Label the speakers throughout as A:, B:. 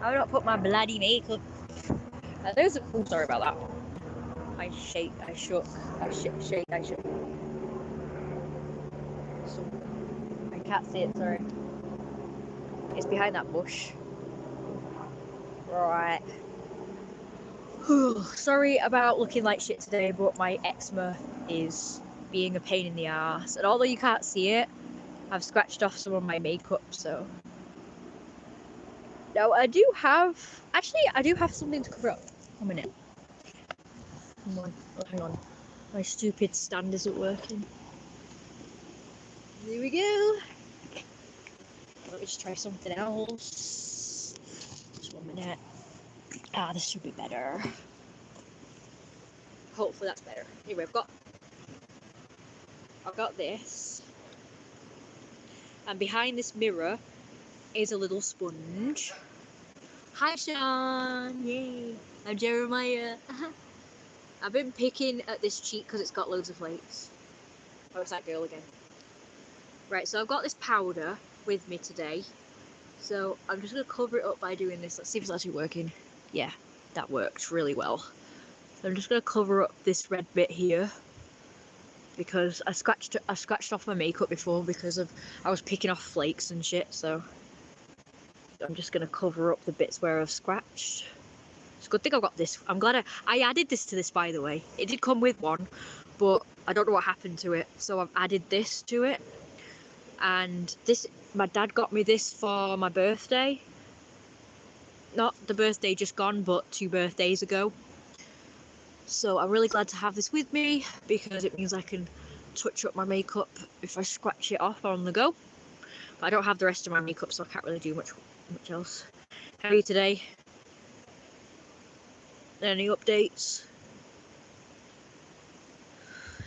A: I've not put my bloody makeup. There's a cool story about that. I shook. So, I can't see it, sorry. It's behind that bush. Right. Sorry about looking like shit today, but my eczema is being a pain in the ass. And although you can't see it, I've scratched off some of my makeup, so. Now, I do have something to cover up. 1 minute. Come on. Oh, hang on. My stupid stand isn't working. There we go. Let me just try something else. Just 1 minute. This should be better. Hopefully that's better. Anyway, I've got this. And behind this mirror is a little sponge. Hi, Sean! Yay! I'm Jeremiah. I've been picking at this cheek because it's got loads of flakes. Oh, it's that girl again. Right, so I've got this powder with me today. So I'm just going to cover it up by doing this. Let's see if it's actually working. Yeah, that worked really well. So I'm just going to cover up this red bit here. Because I scratched off my makeup before because I was picking off flakes and shit, so I'm just gonna cover up the bits where I've scratched. It's a good thing I've got this. I'm glad I added this to this, by the way. It did come with one, but I don't know what happened to it, so I've added this to it. And this, my dad got me this for my birthday. Not the birthday just gone, but 2 birthdays ago. So I'm really glad to have this with me because it means I can touch up my makeup if I scratch it off on the go. But I don't have the rest of my makeup, so I can't really do much else. How are you today? Any updates?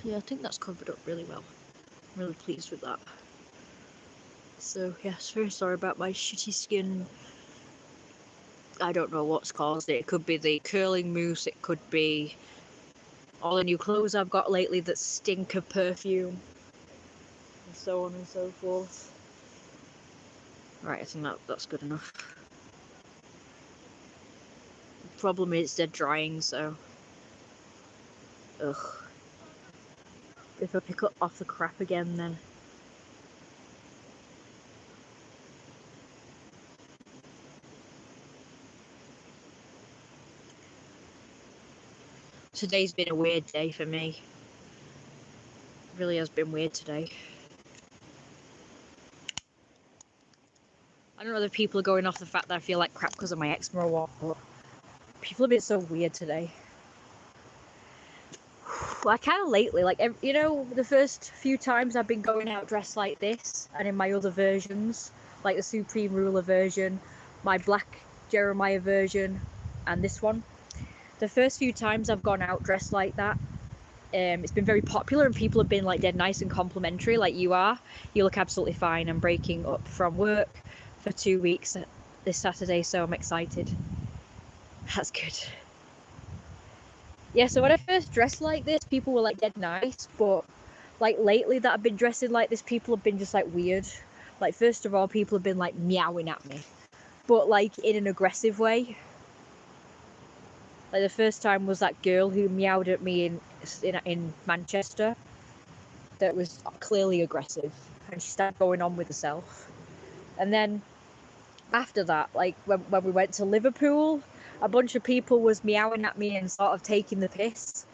A: Yeah, I think that's covered up really well. I'm really pleased with that. So yes, very sorry about my shitty skin. I don't know what's caused it. It could be the curling mousse, it could be all the new clothes I've got lately that stink of perfume, and so on and so forth. Right, I think that's good enough. The problem is they're drying, so ugh. If I pick up off the crap again, then today's been a weird day for me. It really has been weird today. I don't know whether people are going off the fact that I feel like crap because of my eczema or what, but people have been so weird today. Like, kind of lately, like, you know, the first few times I've been going out dressed like this, and in my other versions, like the Supreme Ruler version, my black Jeromiah version, and this one. The first few times I've gone out dressed like that, it's been very popular and people have been like dead nice and complimentary, like you are. You look absolutely fine. I'm breaking up from work for 2 weeks this Saturday, so I'm excited. That's good. Yeah, so when I first dressed like this, people were like dead nice, but like lately that I've been dressing like this, people have been just like weird. Like, first of all, people have been like meowing at me, but like in an aggressive way. Like, the first time was that girl who meowed at me in Manchester that was clearly aggressive, and she started going on with herself. And then after that, like when we went to Liverpool, a bunch of people was meowing at me and sort of taking the piss.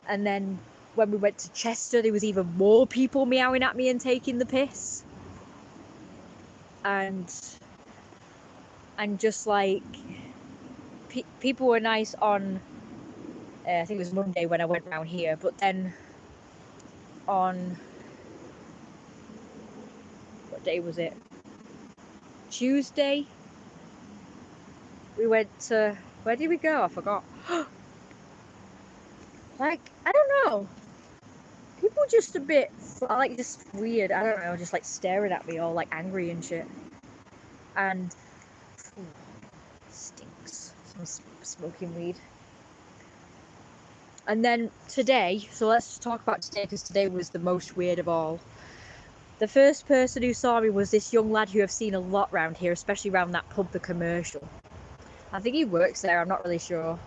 A: And then when we went to Chester, there was even more people meowing at me and taking the piss. And just like people were nice on I think it was Monday when I went round here, but then on what day was it? Tuesday, we went to, where did we go? I forgot. Like, I don't know. People just a bit, like, just weird. I don't know, just like staring at me all like angry and shit. And stinks. Someone's smoking weed. And then today, so let's talk about today because today was the most weird of all. The first person who saw me was this young lad who I've seen a lot round here, especially around that pub, The Commercial. I think he works there, I'm not really sure.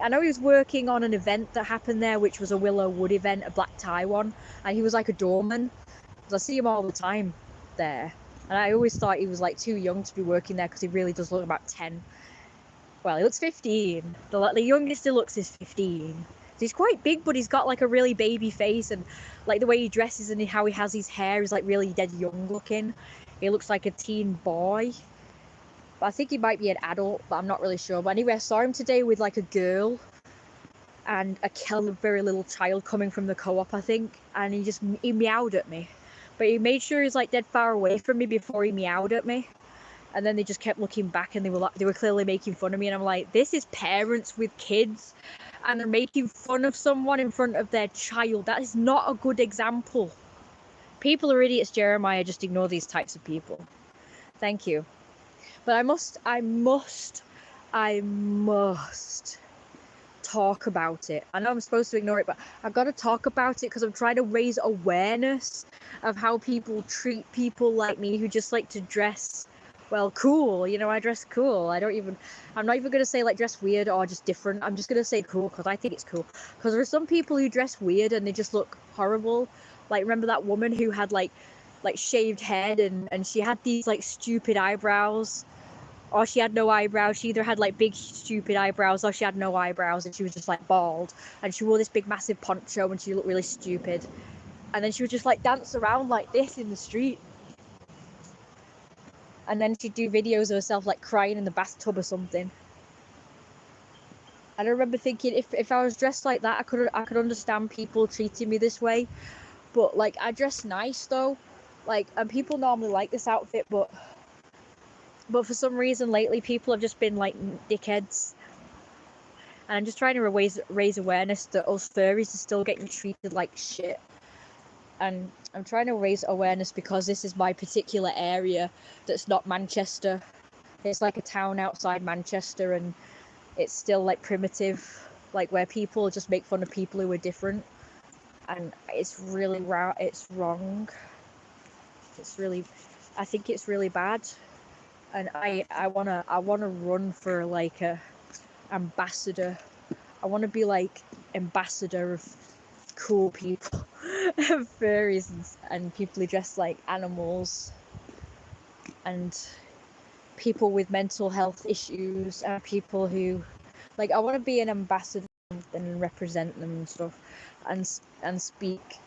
A: I know he was working on an event that happened there, which was a Willow Wood event, a black tie one, and he was like a doorman. I see him all the time there, and I always thought he was like too young to be working there because he really does look about 10. Well, he looks 15. The youngest he looks is 15. He's quite big, but he's got like a really baby face, and like the way he dresses and how he has his hair is like really dead young looking. He looks like a teen boy. But I think he might be an adult, but I'm not really sure. But anyway, I saw him today with like a girl and a very little child coming from the co-op, I think, and he meowed at me. But he made sure he's like dead far away from me before he meowed at me. And then they just kept looking back, and they were clearly making fun of me, and I'm like, this is parents with kids and they're making fun of someone in front of their child. That is not a good example. People are idiots, Jeremiah. Just ignore these types of people. Thank you. But I must talk about it. I know I'm supposed to ignore it, but I gotta talk about it because I'm trying to raise awareness of how people treat people like me who just like to dress, well, cool. You know, I dress cool. I'm not even gonna say like dress weird or just different. I'm just gonna say cool because I think it's cool. Because there are some people who dress weird and they just look horrible. Like, remember that woman who had like shaved head and she had these like stupid eyebrows? Or she had no eyebrows. She either had like big stupid eyebrows or she had no eyebrows and she was just like bald, and she wore this big massive poncho and she looked really stupid, and then she would just like dance around like this in the street, and then she'd do videos of herself like crying in the bathtub or something. And I remember thinking, if I was dressed like that, I could understand people treating me this way. But like, I dress nice though, like, and people normally like this outfit, but for some reason lately people have just been like dickheads. And I'm just trying to raise awareness that us furries are still getting treated like shit. And I'm trying to raise awareness because this is my particular area that's not Manchester. It's like a town outside Manchester, and it's still like primitive, like where people just make fun of people who are different. And it's really it's wrong. I think it's really bad. And I wanna run for like a ambassador. I want to be like ambassador of cool people, furries and people who dress like animals, and people with mental health issues, and people who, like, I want to be an ambassador and represent them and stuff, and speak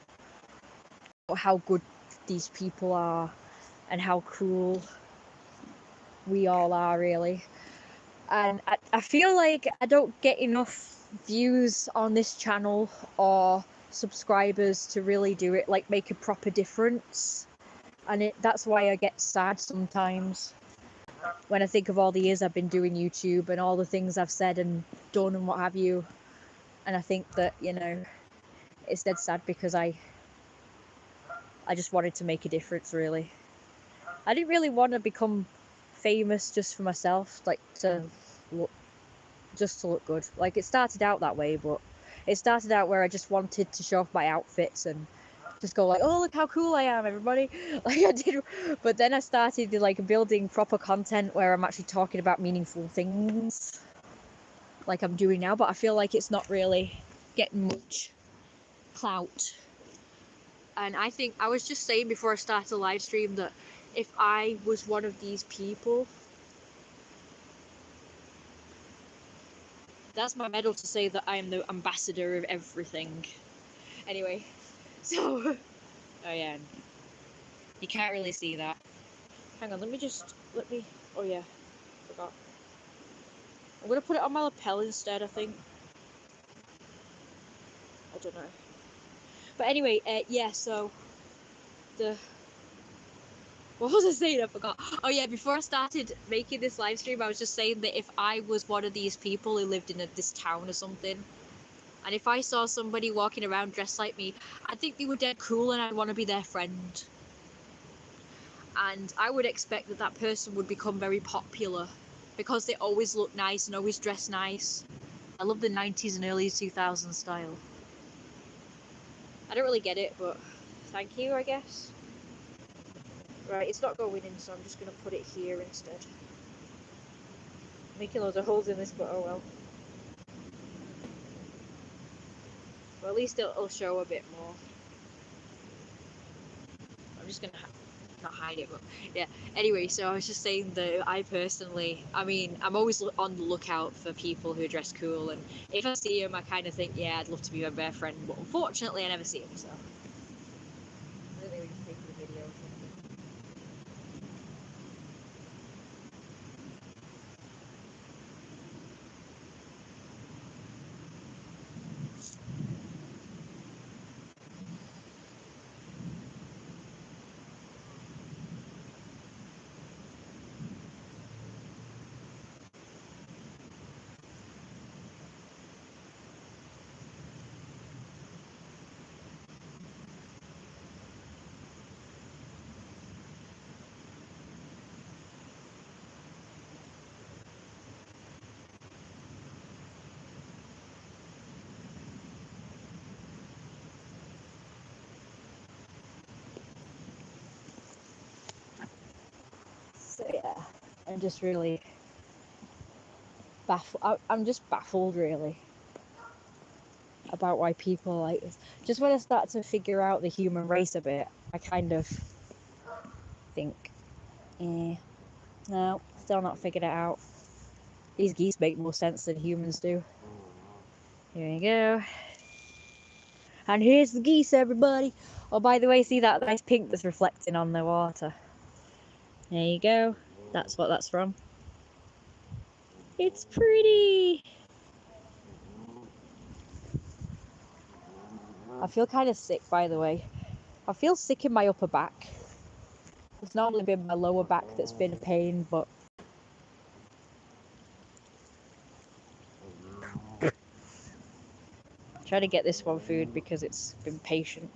A: about how good these people are and how cool we all are, really. And I feel like I don't get enough views on this channel or subscribers to really do it, like make a proper difference. And that's why I get sad sometimes when I think of all the years I've been doing YouTube and all the things I've said and done and what have you. And I think that, you know, it's dead sad because I just wanted to make a difference, really. I didn't really want to become famous just for myself, like to look good. Like, it started out that way, but it started out where I just wanted to show off my outfits and just go like, oh, look how cool I am, everybody. Like, I did. But then I started like building proper content where I'm actually talking about meaningful things, like I'm doing now. But I feel like it's not really getting much clout. And I think I was just saying before I started the live stream that if I was one of these people, that's my medal to say that I am the ambassador of everything. Anyway, so, oh yeah, you can't really see that. Hang on, oh yeah, forgot. I'm gonna put it on my lapel instead, I think. I don't know. But anyway, yeah, so, what was I saying? I forgot. Oh yeah, before I started making this live stream, I was just saying that if I was one of these people who lived in this town or something, and if I saw somebody walking around dressed like me, I think they were dead cool and I'd want to be their friend. And I would expect that person would become very popular because they always look nice and always dress nice. I love the 90s and early 2000s style. I don't really get it, but thank you, I guess. Right, it's not going in, so I'm just going to put it here instead. Making loads of holes in this, but oh well. Well, at least it'll show a bit more. I'm just gonna not hide it, but yeah. Anyway, so I was just saying that I personally, I mean, I'm always on the lookout for people who dress cool, and if I see them, I kind of think, yeah, I'd love to be their best friend, but unfortunately, I never see them, so. I think they were just taking a video or something. So yeah, I'm just really baffled. I'm just baffled, really, about why people are like this. Just when I start to figure out the human race a bit, I kind of think, no, still not figured it out. These geese make more sense than humans do. Here we go. And here's the geese, everybody. Oh, by the way, see that nice pink that's reflecting on the water? There you go. That's what that's from. It's pretty. I feel kind of sick, by the way. I feel sick in my upper back. It's normally been my lower back that's been a pain, but try to get this one food because it's been patient.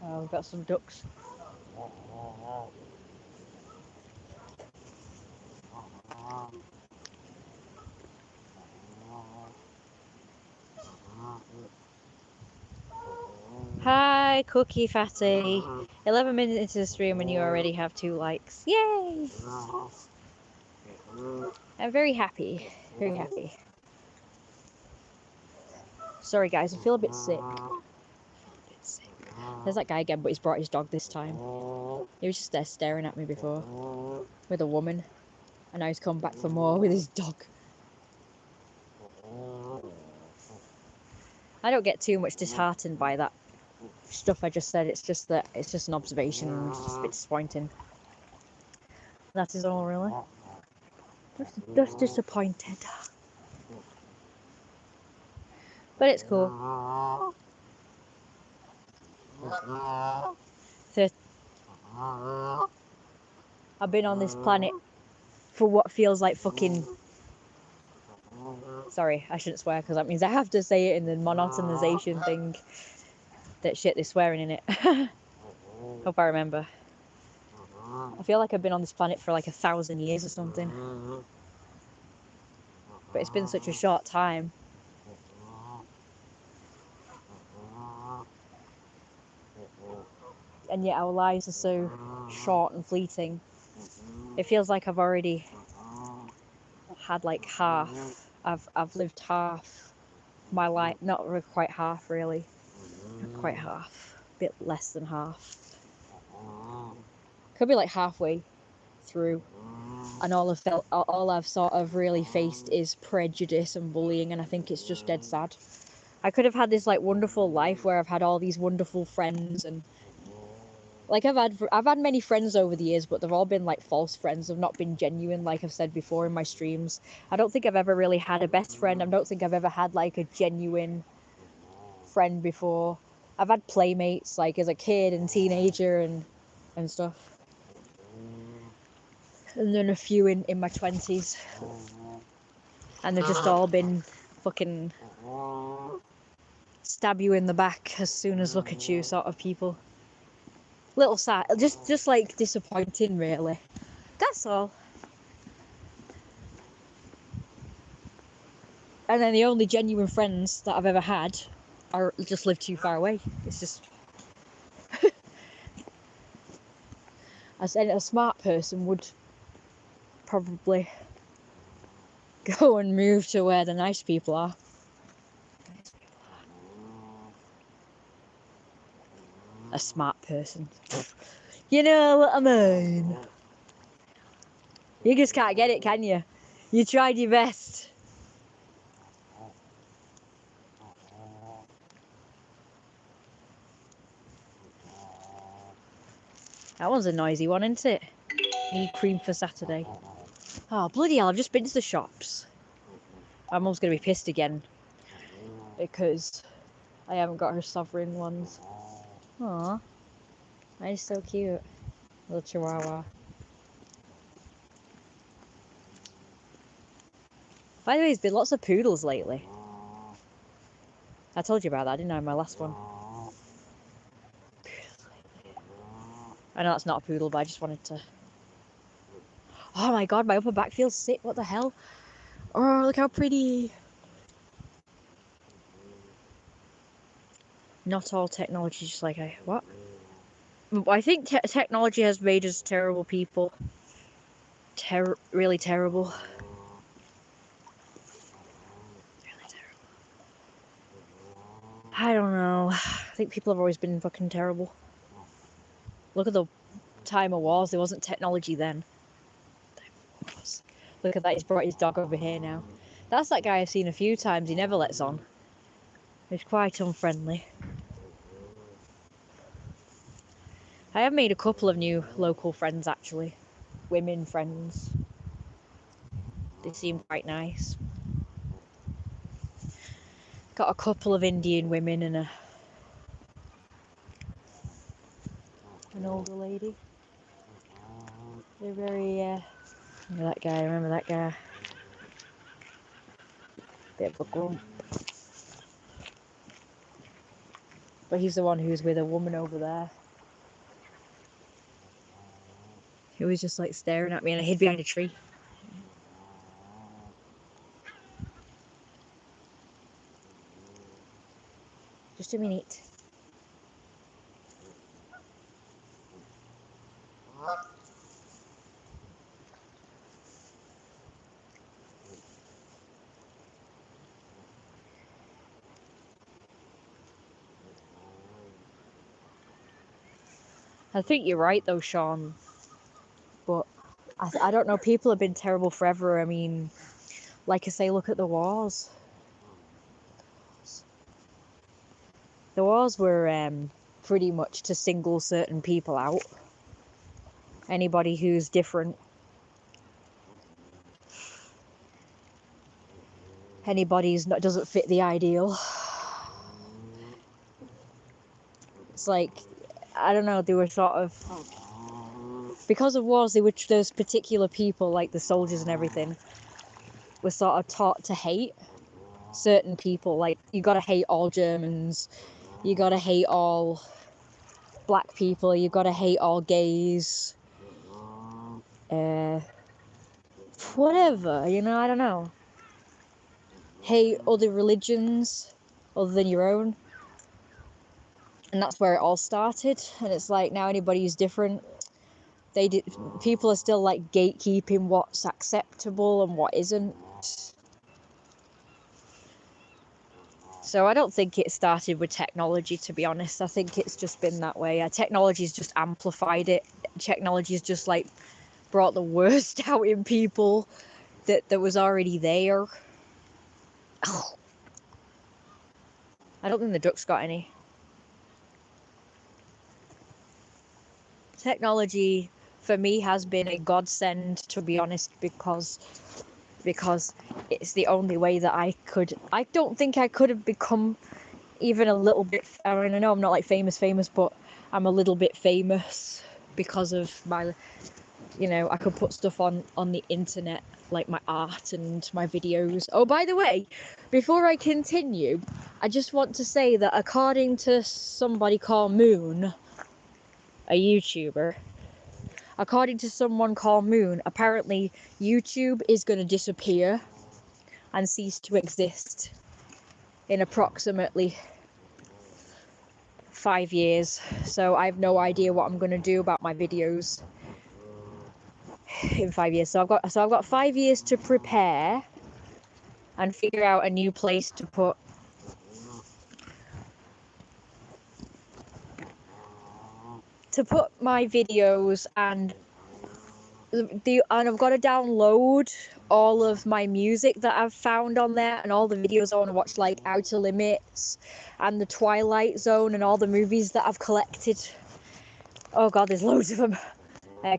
A: Oh, we've got some ducks. Hi, Cookie Fatty. 11 minutes into the stream and you already have 2 likes. Yay! I'm very happy. Very happy. Sorry guys, I feel a bit sick. There's that guy again, but he's brought his dog this time. He was just there staring at me before with a woman, and now he's come back for more with his dog. I don't get too much disheartened by that stuff I just said. It's just that it's just an observation and it's just a bit disappointing. That is all, really. Just disappointed. But it's cool. I've been on this planet for what feels like fucking... Sorry, I shouldn't swear because that means I have to say it in the monotonization thing. That shit, they're swearing in it. Hope I remember. I feel like I've been on this planet for like 1,000 years or something. But it's been such a short time. And yet our lives are so short and fleeting. It feels like I've already had like half. I've lived half my life. Not quite half, really. Not quite half. A bit less than half. Could be like halfway through. And all I've sort of really faced is prejudice and bullying, and I think it's just dead sad. I could have had this like wonderful life where I've had all these wonderful friends, and like I've had many friends over the years, but they've all been like false friends. They've not been genuine, like I've said before in my streams. I don't think I've ever really had a best friend. I don't think I've ever had like a genuine friend before. I've had playmates like as a kid and teenager and stuff. And then a few in my 20s. And they've just all been fucking stab you in the back as soon as look at you sort of people. Little sad, just like disappointing really. That's all. And then the only genuine friends that I've ever had are just live too far away. It's just... I said a smart person would probably go and move to where the nice people are. A smart person. You know what I mean? You just can't get it, can you? You tried your best. That one's a noisy one, isn't it? Need cream for Saturday. Oh, bloody hell, I've just been to the shops. My mum's going to be pissed again because I haven't got her sovereign ones. Aw, that is so cute. Little chihuahua. By the way, there's been lots of poodles lately. I told you about that, didn't I, in my last one? I know that's not a poodle, but I just wanted to... Oh my god, my upper back feels sick. What the hell? Oh, look how pretty. Not all technology, just like I... What? I think technology has made us terrible people. Really terrible. Really terrible. I don't know. I think people have always been fucking terrible. Look at the time of wars. There wasn't technology then. Look at that, he's brought his dog over here now. That's that guy I've seen a few times, he never lets on. He's quite unfriendly. I have made a couple of new local friends actually. Women friends. They seem quite nice. Got a couple of Indian women and an older lady. They're very, remember that guy. Bit of a grump. But he's the one who's with a woman over there. He was just like staring at me and I hid behind a tree. Just a minute. I think you're right though, Sean. But I don't know, people have been terrible forever. I mean, like I say, look at the wars. The wars were pretty much to single certain people out. Anybody who's different. Anybody who doesn't fit the ideal. It's like, I don't know, they were sort of... Because of wars, those particular people, like the soldiers and everything, were sort of taught to hate certain people. Like, you gotta hate all Germans. You gotta hate all black people. You gotta hate all gays. Whatever, you know, I don't know. Hate other religions other than your own. And that's where it all started. And it's like, now anybody who's different, people are still like gatekeeping what's acceptable and what isn't. So I don't think it started with technology, to be honest. I think it's just been that way. Technology's just amplified it. Technology's just like brought the worst out in people that was already there. I don't think the duck's got any. Technology for me has been a godsend, to be honest, because it's the only way that I don't think I could have become even a little bit, I mean, I know I'm not like famous, but I'm a little bit famous because of my, you know, I could put stuff on the internet, like my art and my videos. Oh, by the way, before I continue, I just want to say that according to somebody called Moon, a YouTuber, according to someone called Moon, apparently YouTube is going to disappear and cease to exist in approximately 5 years. So I have no idea what I'm going to do about my videos in 5 years. So I've got 5 years to prepare and figure out a new place to put my videos, and I've got to download all of my music that I've found on there, and all the videos I want to watch, like Outer Limits and The Twilight Zone, and all the movies that I've collected. Oh god, there's loads of them.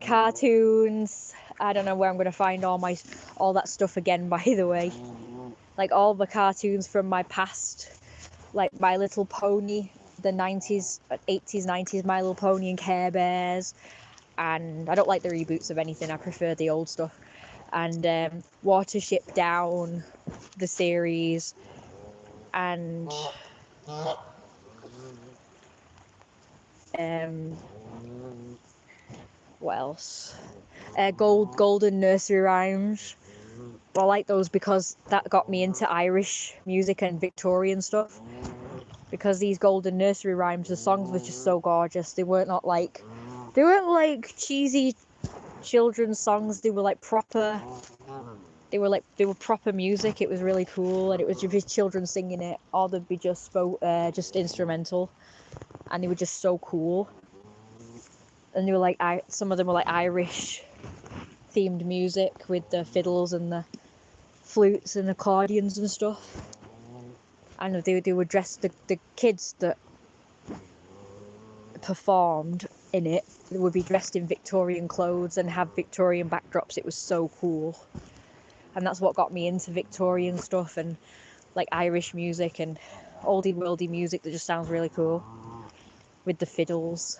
A: Cartoons. I don't know where I'm going to find all that stuff again, by the way. Like all the cartoons from my past, like My Little Pony, the 90s, 80s, 90s My Little Pony and Care Bears. And I don't like the reboots of anything, I prefer the old stuff. And Watership Down, the series, and what else? Golden Nursery Rhymes. I like those because that got me into Irish music and Victorian stuff. Because these Golden Nursery Rhymes, the songs were just so gorgeous. They weren't like cheesy children's songs. They were like proper. They were proper music. It was really cool, and it was just children singing it, or they'd be just instrumental, and they were just so cool. And they were like, some of them were like Irish themed music with the fiddles and the flutes and accordions and stuff. And they were dressed, the kids that performed in it would be dressed in Victorian clothes and have Victorian backdrops. It was so cool. And that's what got me into Victorian stuff and like Irish music and oldie worldy music that just sounds really cool. With the fiddles.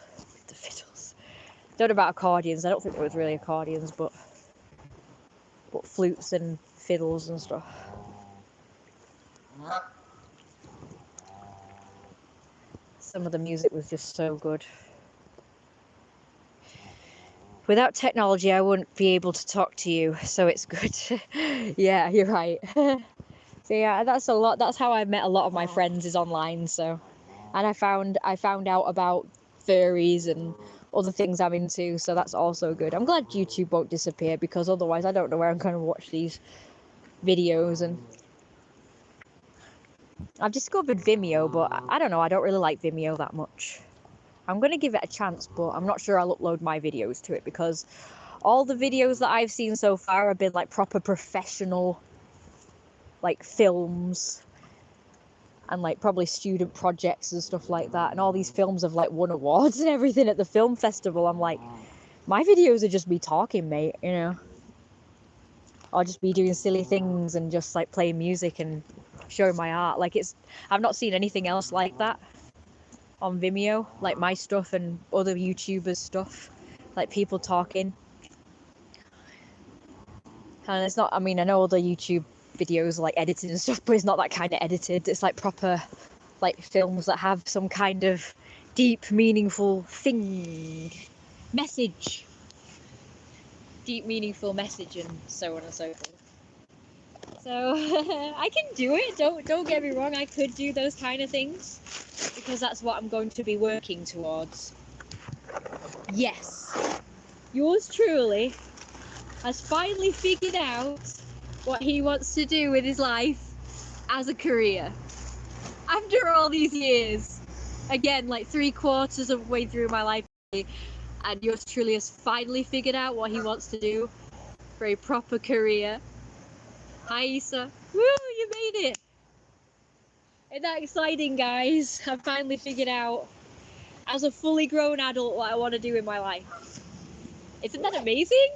A: Don't know about accordions. I don't think there was really accordions, but flutes and fiddles and stuff. Some of the music was just so good. Without technology, I wouldn't be able to talk to you, so it's good. Yeah, you're right. So yeah, that's a lot. That's how I met a lot of my friends, is online. So, and I found out about furries and other things I'm into. So that's also good. I'm glad YouTube won't disappear, because otherwise I don't know where I'm going to watch these videos. And I've discovered Vimeo, but I don't know. I don't really like Vimeo that much. I'm going to give it a chance, but I'm not sure I'll upload my videos to it, because all the videos that I've seen so far have been like proper professional, like films and like probably student projects and stuff like that. And all these films have like won awards and everything at the film festival. I'm like, my videos are just me talking, mate, you know. I'll just be doing silly things and just like playing music and showing my art. Like I've not seen anything else like that on Vimeo, like my stuff and other YouTubers' stuff, like people talking. And it's not, I mean, I know other YouTube videos are like edited and stuff, but it's not that kind of edited. It's like proper, like films that have some kind of deep, meaningful message. Deep, meaningful message, and so on and so forth. So I can do it. Don't get me wrong. I could do those kind of things, because that's what I'm going to be working towards. Yes, yours truly has finally figured out what he wants to do with his life as a career. After all these years, again, like 3/4 of the way through my life, and yours truly has finally figured out what he wants to do for a proper career. Hi, Issa. Woo, you made it! Isn't that exciting, guys? I've finally figured out, as a fully grown adult, what I want to do in my life. Isn't that amazing?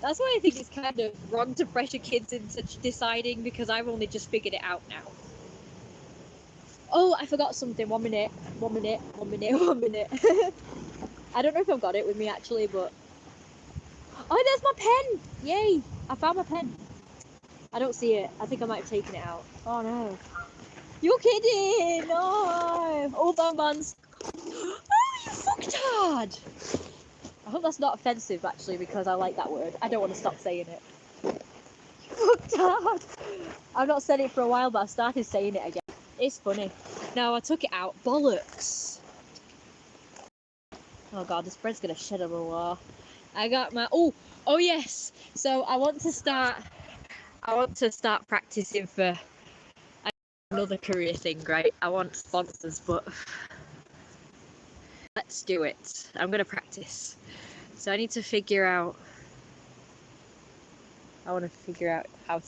A: That's why I think it's kind of wrong to pressure kids into deciding, because I've only just figured it out now. Oh, I forgot something. 1 minute. I don't know if I've got it with me actually, but... Oh, there's my pen! Yay! I found my pen. I don't see it. I think I might have taken it out. Oh no. You're kidding! No! Oh, bonbons. Oh, you fucktard! I hope that's not offensive, actually, because I like that word. I don't want to stop saying it. You start. I've not said it for a while, but I've started saying it again. It's funny. Now I took it out. Bollocks. Oh god, this bread's gonna shed a little more. I got my oh yes. So I want to start practicing for another career thing, right? I want sponsors, but let's do it. I'm gonna practice. So I need to figure out. I want to figure out how.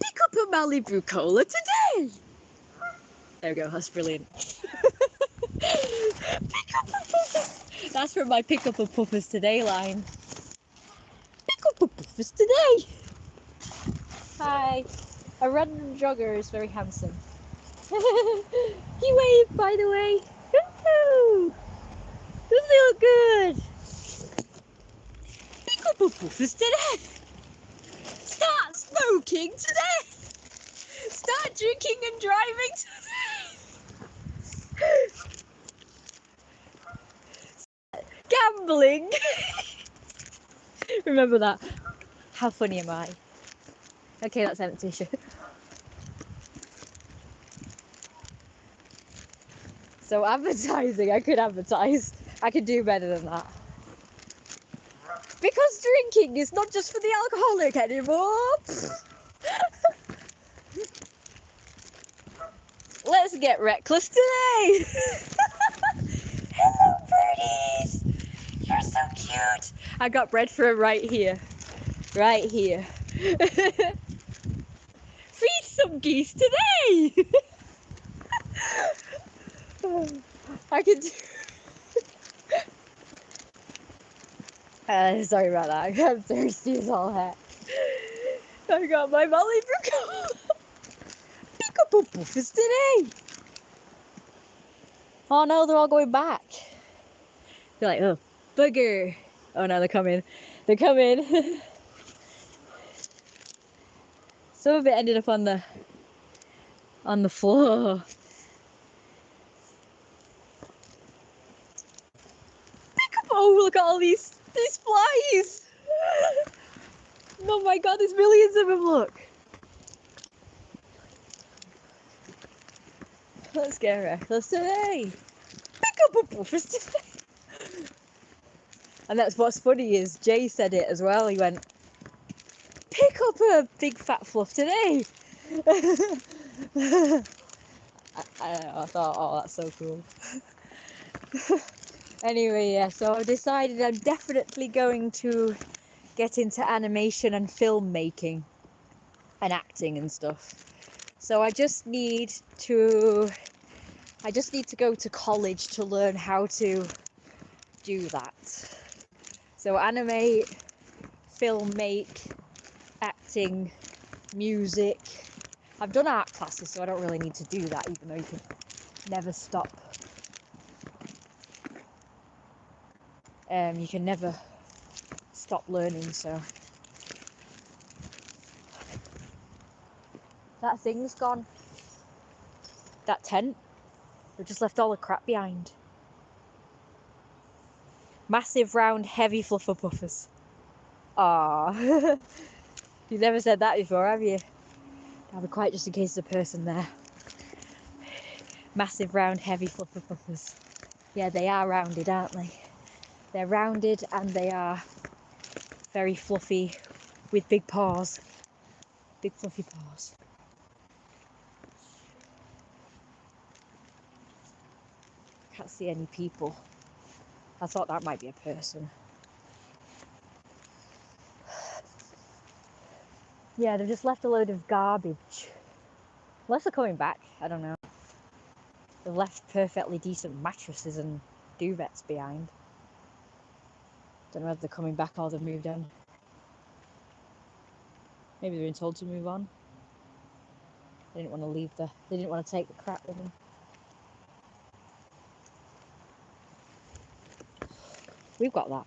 A: Pick up a Malibu Cola today. There we go. That's brilliant. Pick up a puffers. That's from my pick up a puffers today line. Pick up a puffers today. Hi. A random jogger is very handsome. He waved, by the way. Woo-hoo. Doesn't he look good? Pick up a puffers today. Start smoking today. Start drinking and driving today. Gambling. Remember that. How funny am I? Okay, that's empty. So advertising, I could advertise. I could do better than that. Because drinking is not just for the alcoholic anymore. Let's get reckless today. Hello, birdies. You're so cute. I got bread for him right here. Right here. Feed some geese today. I could do... sorry about that. I'm thirsty as all heck. I got my Malibu Cola. Pick up a puffers today. Oh no, they're all going back. They're like, oh, bugger. Oh no, they're coming. They're coming. Some of it ended up on the floor. Pick up! Oh, look at all these flies. Oh my god, there's millions of them. Look. Let's get reckless today. Pick up a puffers today. And that's what's funny is Jay said it as well. He went, pick up a big fat fluff today. I don't know, I thought, oh, that's so cool. Anyway, yeah, so I've decided I'm definitely going to get into animation and filmmaking and acting and stuff. So I just need to go to college to learn how to do that. So animate, film make, acting, music. I've done art classes, so I don't really need to do that, even though you can never stop. You can never stop learning, so. That thing's gone. That tent. They've just left all the crap behind. Massive, round, heavy fluffer puffers. Aww. You've never said that before, have you? I'll be quiet just in case there's a person there. Massive, round, heavy fluffer puffers. Yeah, they are rounded, aren't they? They're rounded and they are very fluffy with big paws. Big fluffy paws. Can't see any people. I thought that might be a person. Yeah, they've just left a load of garbage. Unless they're coming back, I don't know. They've left perfectly decent mattresses and duvets behind. Don't know if they're coming back or they've moved on. Maybe they've been told to move on. They didn't want to leave they didn't want to take the crap with them. We've got that.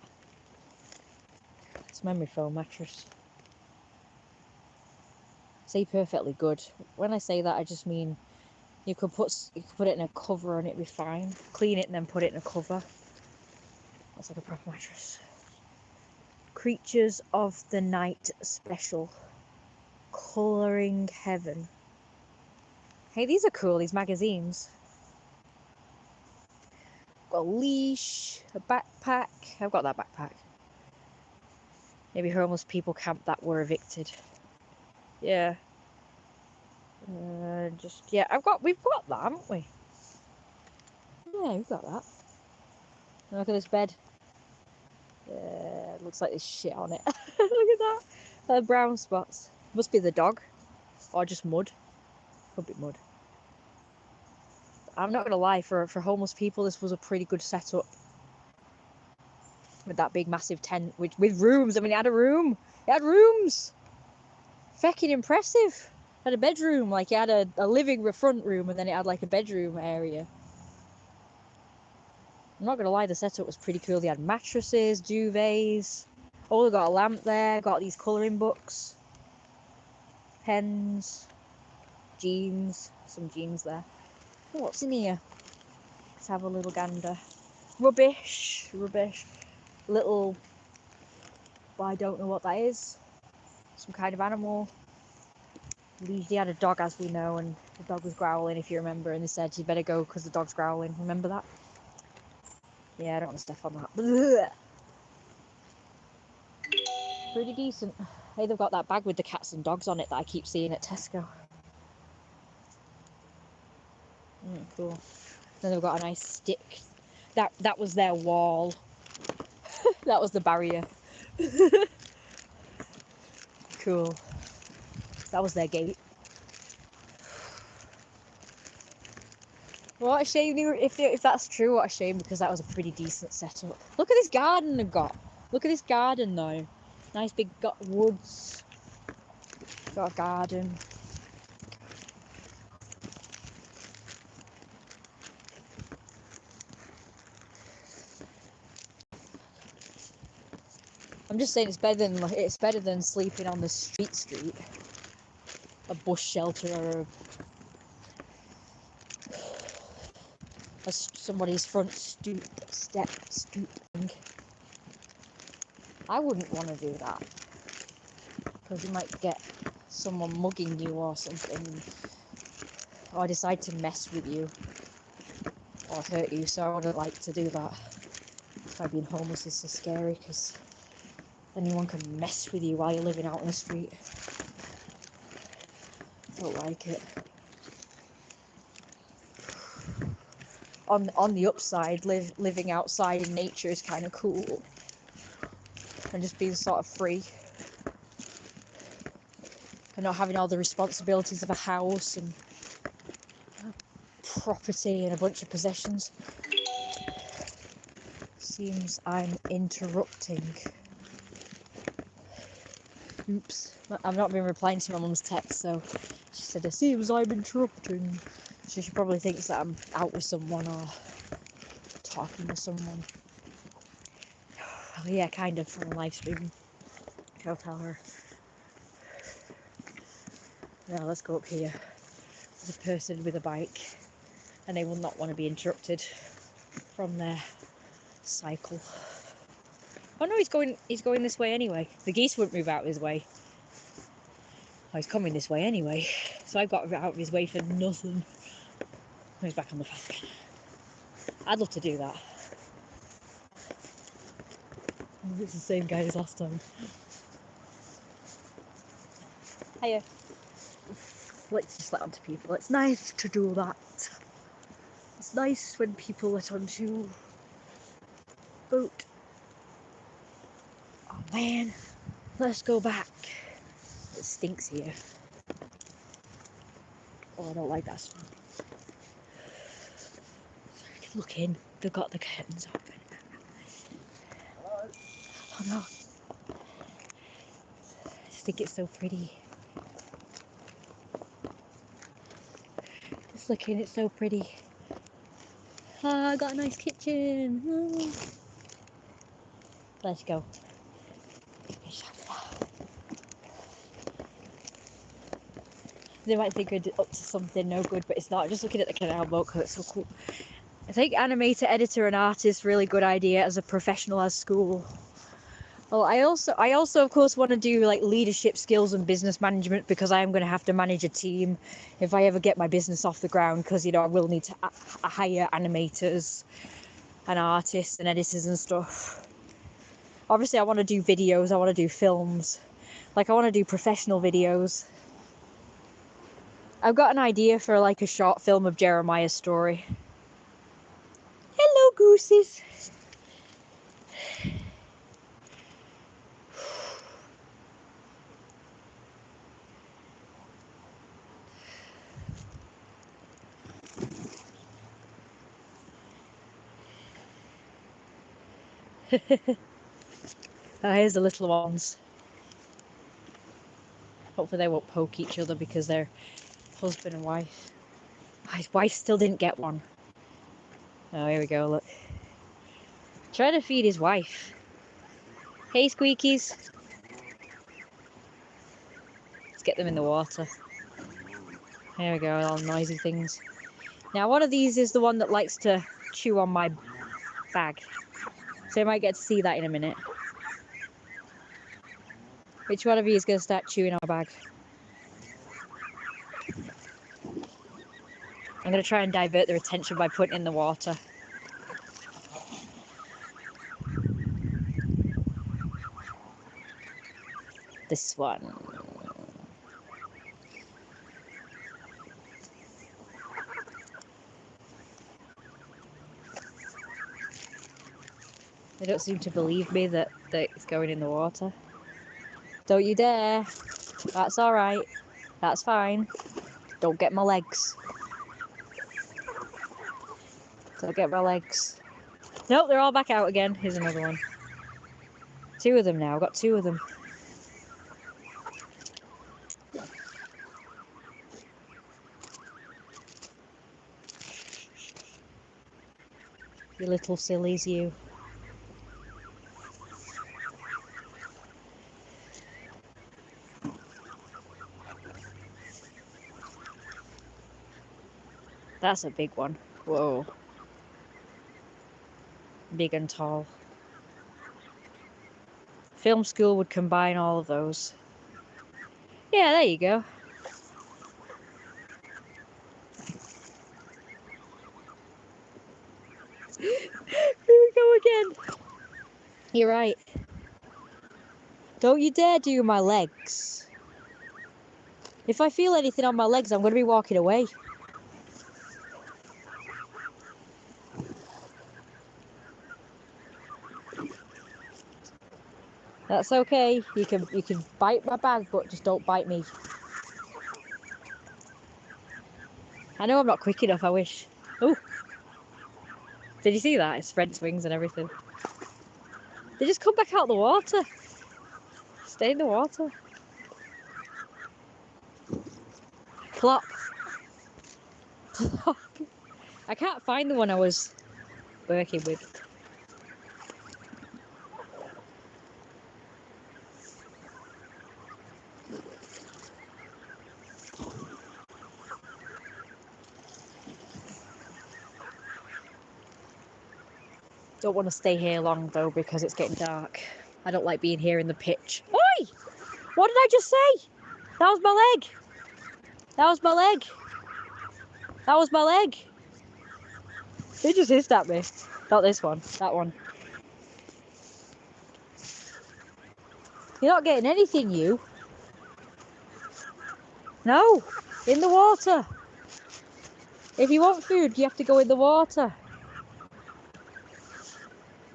A: It's memory foam mattress. Say perfectly good. When I say that, I just mean you could put it in a cover and it'd be fine. Clean it and then put it in a cover. That's like a proper mattress. Creatures of the Night special. Colouring Heaven. Hey, these are cool, these magazines. Got a leash, a backpack. I've got that backpack. Maybe homeless people camp that were evicted. Yeah. Yeah, we've got that, haven't we? Yeah, we've got that. Look at this bed. Yeah, it looks like there's shit on it. Look at that. Brown spots. Must be the dog. Or just mud. Could be mud. I'm not gonna lie, for homeless people, this was a pretty good setup. With that big massive tent, with rooms. I mean, it had a room. It had rooms. Feckin' impressive. It had a bedroom, like it had a living front room, and then it had like a bedroom area. I'm not gonna lie, the setup was pretty cool. They had mattresses, duvets. Oh, they got a lamp there. Got these colouring books, pens, jeans. Some jeans there. Oh, what's in here? Let's have a little gander. Rubbish. Little, well, I don't know what that is. Some kind of animal. They had a dog, as we know, and the dog was growling, if you remember, and they said you better go because the dog's growling. Remember that? Yeah, I don't want to step on that. Blech. Pretty decent. Hey, they've got that bag with the cats and dogs on it that I keep seeing at Tesco. Cool. Then they've got a nice stick. That was their wall. That was the barrier. Cool. That was their gate. What a shame, if that's true, what a shame, because that was a pretty decent setup. Look at this garden they've got. Look at this garden though. Nice big woods. Got a garden. I'm just saying it's better than sleeping on the street. A bush shelter or somebody's front stoop thing. I wouldn't want to do that because you might get someone mugging you or something, or decide to mess with you or hurt you. So I wouldn't like to do that. That's why being homeless is so scary, because anyone can mess with you while you're living out on the street. Don't like it. On the upside, living outside in nature is kind of cool, and just being sort of free and not having all the responsibilities of a house and property and a bunch of possessions. Seems I'm interrupting. Oops, I've not been replying to my mum's text, so she said it seems I'm interrupting. So she probably thinks that I'm out with someone or talking to someone. Well, yeah, kind of, on a live stream. I'll tell her. Now let's go up here. There's a person with a bike, and they will not want to be interrupted from their cycle. Oh no, he's going this way anyway. The geese wouldn't move out his way. Oh, he's coming this way anyway. So I've got out of his way for nothing. Oh, he's back on the path again. I'd love to do that. It's the same guy as last time. Hiya. Let's just let on to people. It's nice to do that. It's nice when people let on to boat. Oh man, let's go back. It stinks here. Oh, I don't like that smell. Look in. They've got the curtains open. Oh no. I just think it's so pretty. Just look in, it's so pretty. Ah, I got a nice kitchen. Oh. Let's go. They might think we're up to something no good, but it's not. Just looking at the canal boat because it's so cool. I think animator, editor and artist, really good idea as a professional as school. Well, I also of course want to do like leadership skills and business management, because I am going to have to manage a team if I ever get my business off the ground, because I will need to hire animators and artists and editors and stuff. Obviously I want to do videos, I want to do films, like I want to do professional videos. I've got an idea for like a short film of Jeremiah's story. Hello, gooses. Oh, here's the little ones. Hopefully they won't poke each other because they're husband and wife. His wife still didn't get one. Oh, here we go, look. Trying to feed his wife. Hey, squeakies. Let's get them in the water. There we go, all noisy things. Now, one of these is the one that likes to chew on my bag. So you might get to see that in a minute. Which one of you is going to start chewing on my bag? I'm going to try and divert their attention by putting it in the water. This one. They don't seem to believe me that it's going in the water. Don't you dare. That's alright. That's fine. Don't get my legs. Don't get my legs. Nope, they're all back out again. Here's another one. Two of them now. I've got two of them. You little sillies, you. That's a big one. Whoa. Big and tall. Film school would combine all of those. Yeah, there you go. Here we go again. You're right. Don't you dare do my legs. If I feel anything on my legs, I'm going to be walking away. That's okay. You can bite my bag, but just don't bite me. I know I'm not quick enough, I wish. Oh! Did you see that? It spread its wings and everything. They just come back out of the water. Stay in the water. Plop. Plop. I can't find the one I was working with. Don't want to stay here long though because it's getting dark. I don't like being here in the pitch. Oi! What did I just say? That was my leg. That was my leg. That was my leg. They just hissed at me. Not this one. That one. You're not getting anything, you. No. In the water. If you want food, you have to go in the water.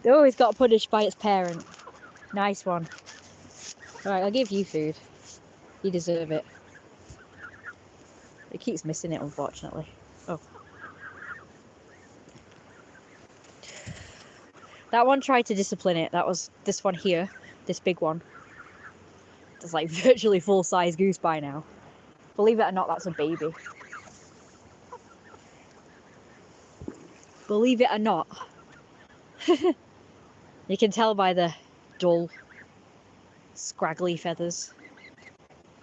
A: Oh, it's got punished by its parent. Nice one. Alright, I'll give you food. You deserve it. It keeps missing it, unfortunately. Oh. That one tried to discipline it. That was this one here. This big one. It's like virtually full-size goose by now. Believe it or not, that's a baby. Believe it or not. You can tell by the dull, scraggly feathers.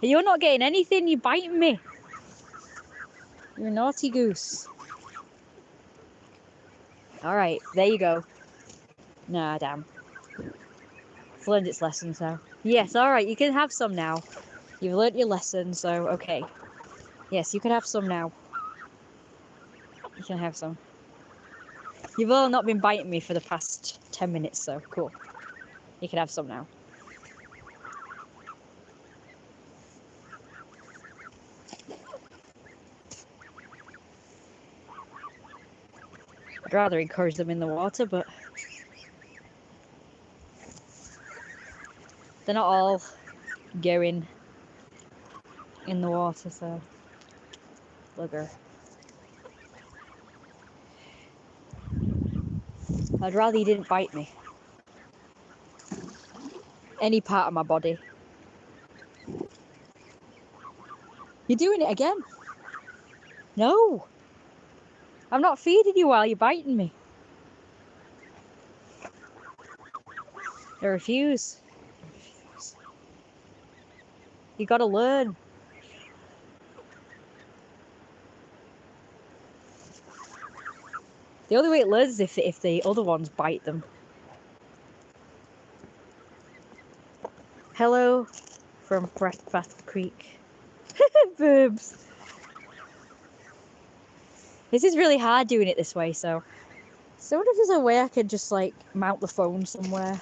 A: You're not getting anything, you're biting me. You're a naughty goose. Alright, there you go. Nah, damn. It's learned its lesson, so. Yes, alright, you can have some now. You've learnt your lesson, so okay. Yes, you can have some now. You can have some. You've all not been biting me for the past 10 minutes, so cool. You can have some now. I'd rather encourage them in the water, but they're not all going in the water, so bugger. I'd rather you didn't bite me. Any part of my body. You're doing it again. No. I'm not feeding you while you're biting me. I refuse. You gotta learn. The only way it learns is if the other ones bite them. Hello from Breastbath Creek. Boobs. This is really hard doing it this way, so. So what if there's a way I could just like mount the phone somewhere?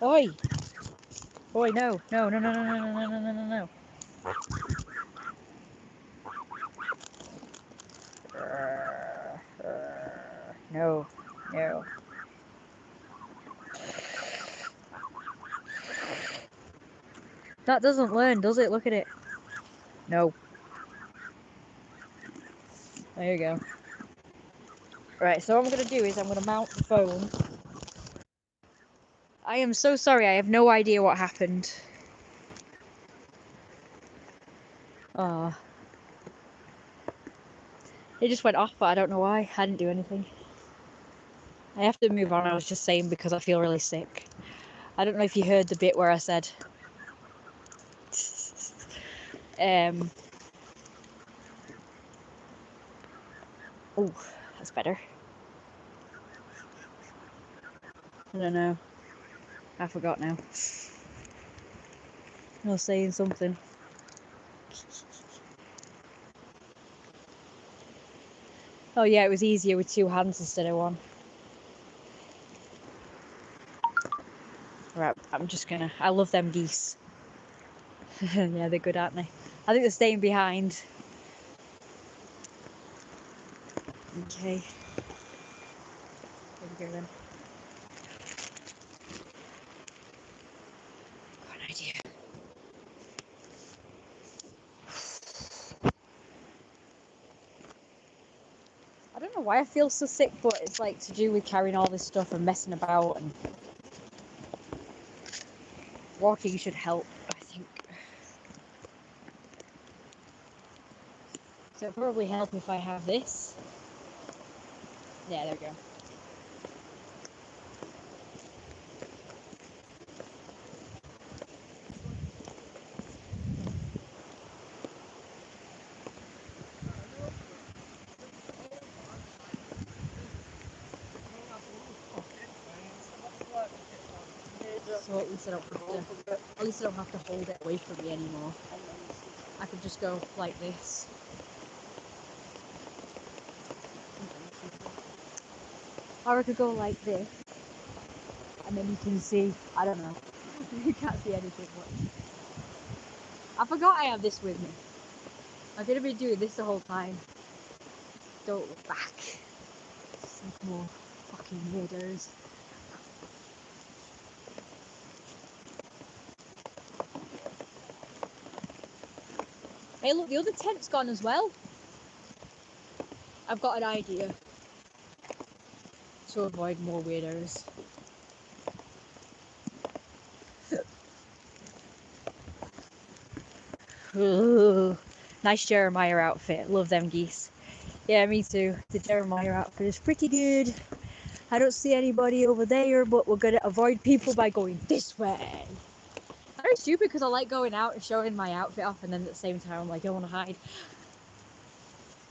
A: Oi! Oi, no. No, no, no, no, no, no, no, no, no, no. No, no. That doesn't learn, does it? Look at it. No. There you go. Right, so what I'm going to do is I'm going to mount the phone. I am so sorry, I have no idea what happened. Oh. It just went off, but I don't know why. I didn't do anything. I have to move on, I was just saying, because I feel really sick. I don't know if you heard the bit where I said... Oh, that's better. I don't know. I forgot now. I was saying something. Oh yeah, it was easier with 2 hands instead of 1. Right, I'm just gonna... I love them geese. Yeah, they're good, aren't they? I think they're staying behind. Okay. There we go then. Got an idea. I don't know why I feel so sick, but it's like to do with carrying all this stuff and messing about, and walking should help, I think. So it'll probably help if I have this. Yeah, there we go. So at least I don't have to hold it away from me anymore. I could just go like this. Or I could go like this. And then you can see, I don't know. You can't see anything much. I forgot I have this with me. I'm gonna be doing this the whole time. Don't look back. Some more fucking weirdos. Hey look, the other tent's gone as well. I've got an idea to avoid more weirdos. Ooh, nice Jeremiah outfit. Love them geese. Yeah, me too. The Jeremiah outfit is pretty good. I don't see anybody over there, but we're gonna avoid people by going this way. Very stupid because I like going out and showing my outfit off, and then at the same time I'm like, I want to hide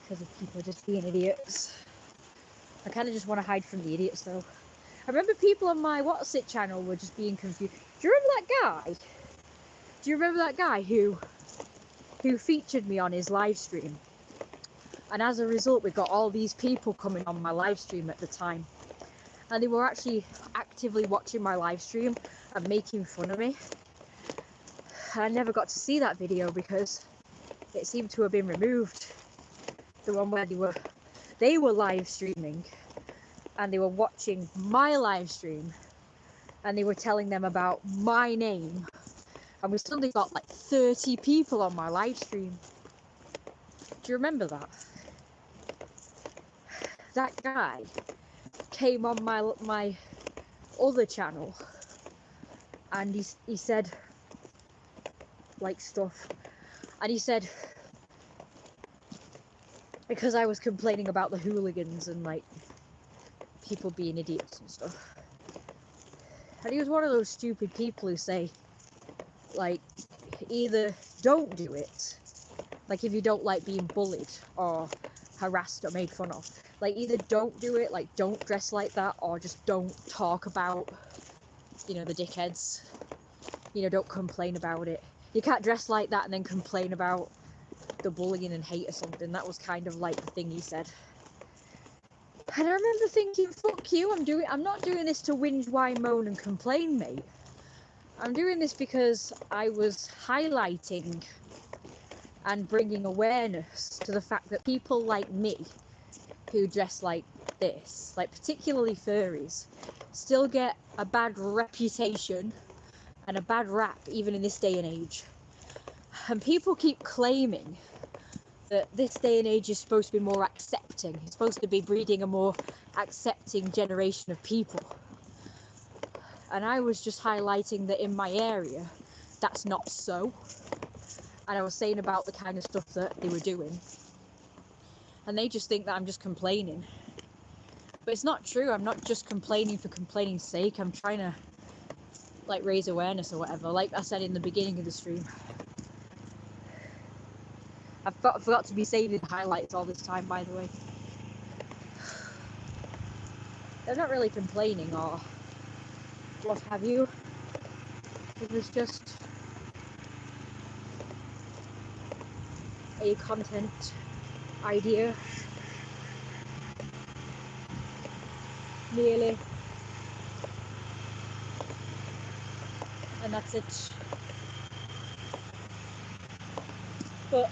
A: because of people just being idiots. I kind of just want to hide from the idiots though. I remember people on my What's It channel were just being confused. Do you remember that guy? Do you remember that guy who featured me on his live stream? And as a result, we got all these people coming on my live stream at the time. And they were actually actively watching my live stream and making fun of me. I never got to see that video because it seemed to have been removed. The one where they were live streaming and they were watching my live stream and they were telling them about my name. And we suddenly got like 30 people on my live stream. Do you remember that? That guy came on my other channel and he said like stuff, and he said because I was complaining about the hooligans and like people being idiots and stuff, and he was one of those stupid people who say like either don't do it, like if you don't like being bullied or harassed or made fun of, like either don't do it, like don't dress like that, or just don't talk about, you know, the dickheads, you know, don't complain about it. You can't dress like that and then complain about the bullying and hate or something. That was kind of like the thing he said. And I remember thinking, fuck you, I'm not doing this to whinge, whine, moan and complain, mate. I'm doing this because I was highlighting and bringing awareness to the fact that people like me who dress like this, like particularly furries, still get a bad reputation and a bad rap even in this day and age. And people keep claiming that this day and age is supposed to be more accepting. It's supposed to be breeding a more accepting generation of people. And I was just highlighting that in my area, that's not so. And I was saying about the kind of stuff that they were doing. And they just think that I'm just complaining. But it's not true. I'm not just complaining for complaining's sake. I'm trying to like raise awareness or whatever, like I said in the beginning of the stream. I forgot to be saving highlights all this time, by the way. They're not really complaining or what have you. It was just a content idea, merely, and that's it. But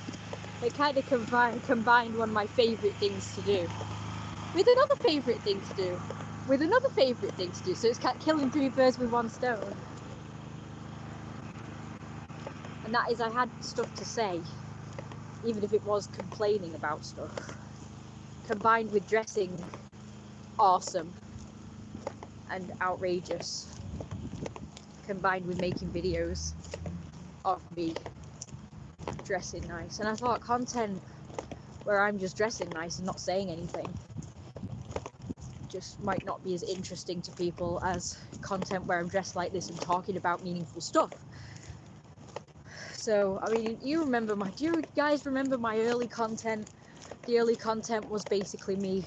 A: it kind of combined one of my favourite things to do with another favourite thing to do with another favourite thing to do. So it's killing three birds with one stone. And that is, I had stuff to say, even if it was complaining about stuff, combined with dressing awesome and outrageous, combined with making videos of me dressing nice. And I thought content where I'm just dressing nice and not saying anything just might not be as interesting to people as content where I'm dressed like this and talking about meaningful stuff. So, I mean, do you guys remember my early content? The early content was basically me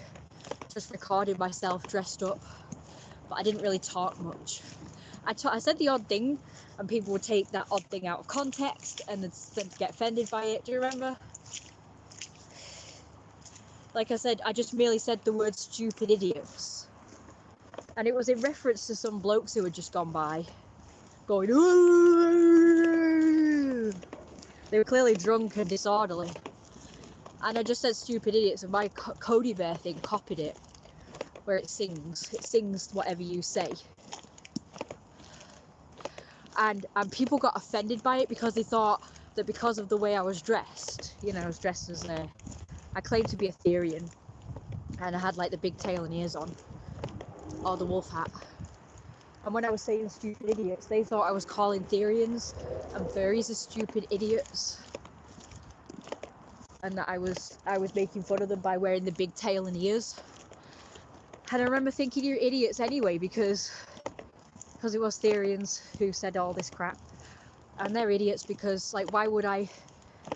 A: just recording myself dressed up, but I didn't really talk much. I said the odd thing, and people would take that odd thing out of context and then get offended by it. Do you remember? Like I said, I just merely said the word stupid idiots. And it was in reference to some blokes who had just gone by, going, ooh! They were clearly drunk and disorderly. And I just said stupid idiots, and my Cody Bear thing copied it, where it sings whatever you say. And people got offended by it because they thought that because of the way I was dressed, you know, I was dressed as I claimed to be a Therian, and I had like the big tail and ears on, or the wolf hat. And when I was saying stupid idiots, they thought I was calling Therians and furries as stupid idiots, and that I was making fun of them by wearing the big tail and ears. And I remember thinking, you're idiots anyway, because it was Therians who said all this crap, and they're idiots because, like, why would I,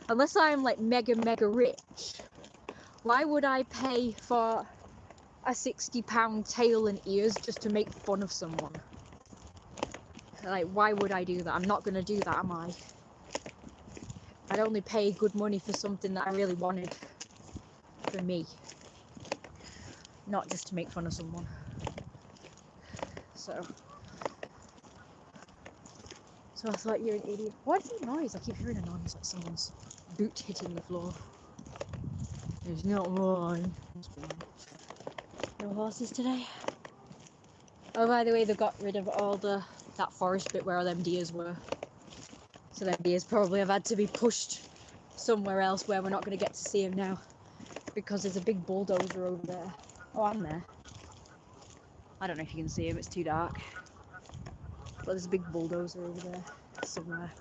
A: unless I'm like mega rich, why would I pay for a £60 tail and ears just to make fun of someone. Like, why would I do that? I'm not gonna do that, am I? I'd only pay good money for something that I really wanted for me, not just to make fun of someone. So I thought, you're an idiot. What's the noise? I keep hearing a noise like someone's boot hitting the floor. There's not one. No horses today. Oh, by the way, they got rid of all that forest bit where all them deers were. So them deers probably have had to be pushed somewhere else where we're not going to get to see them now, because there's a big bulldozer over there. Oh, I'm there. I don't know if you can see him, it's too dark. But there's a big bulldozer over there somewhere.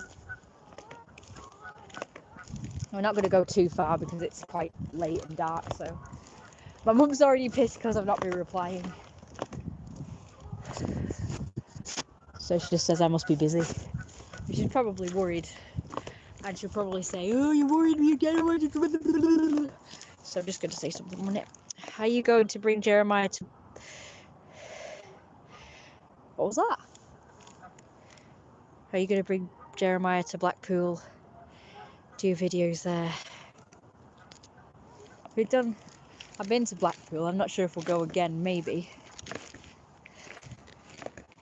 A: We're not going to go too far because it's quite late and dark, so my mum's already pissed because I've not been replying. So she just says I must be busy. She's probably worried. And she'll probably say, oh, you worried me again. So I'm just going to say something on it. How are you going to bring Jeremiah to... What was that? Are you going to bring Jeremiah to Blackpool? Do videos there? I've been to Blackpool. I'm not sure if we'll go again. Maybe.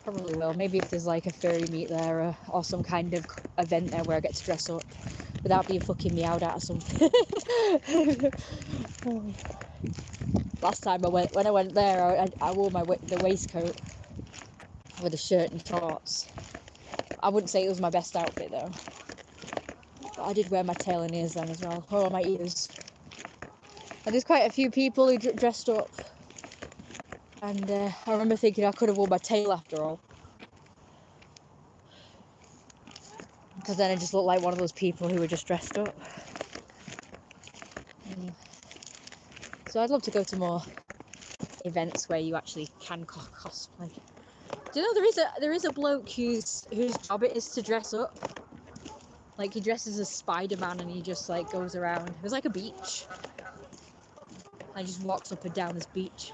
A: Probably will. Maybe if there's like a furry meet there or some kind of event there where I get to dress up without being fucking meowed at or something. Last time when I went there, I wore the waistcoat with a shirt and shorts. I wouldn't say it was my best outfit though. But I did wear my tail and ears then as well. Oh, my ears. And there's quite a few people who dressed up. And I remember thinking I could have worn my tail after all. Because then I just looked like one of those people who were just dressed up. So I'd love to go to more events where you actually can cosplay. Do you know there is a bloke whose job it is to dress up? Like, he dresses as Spider-Man and he just like goes around. It was like a beach. And he just walks up and down this beach.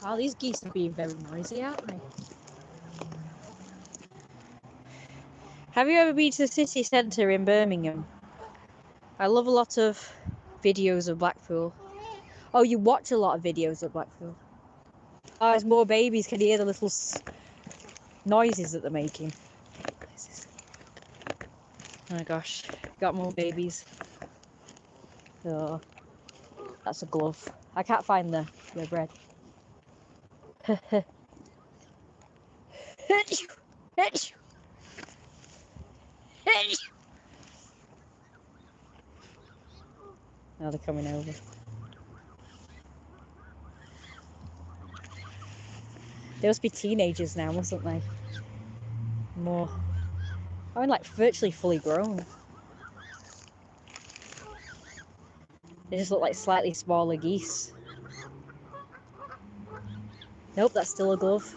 A: Oh, these geese are being very noisy, aren't they? Have you ever been to the city centre in Birmingham? I love a lot of videos of Blackpool. Oh, you watch a lot of videos of Blackpool? Oh, there's more babies. Can you hear the little noises that they're making? Oh my gosh, got more babies. Oh, that's a glove. I can't find the bread. Now they're coming over. They must be teenagers now, mustn't they? More. I mean, like, virtually fully grown. They just look like slightly smaller geese. Nope, that's still a glove.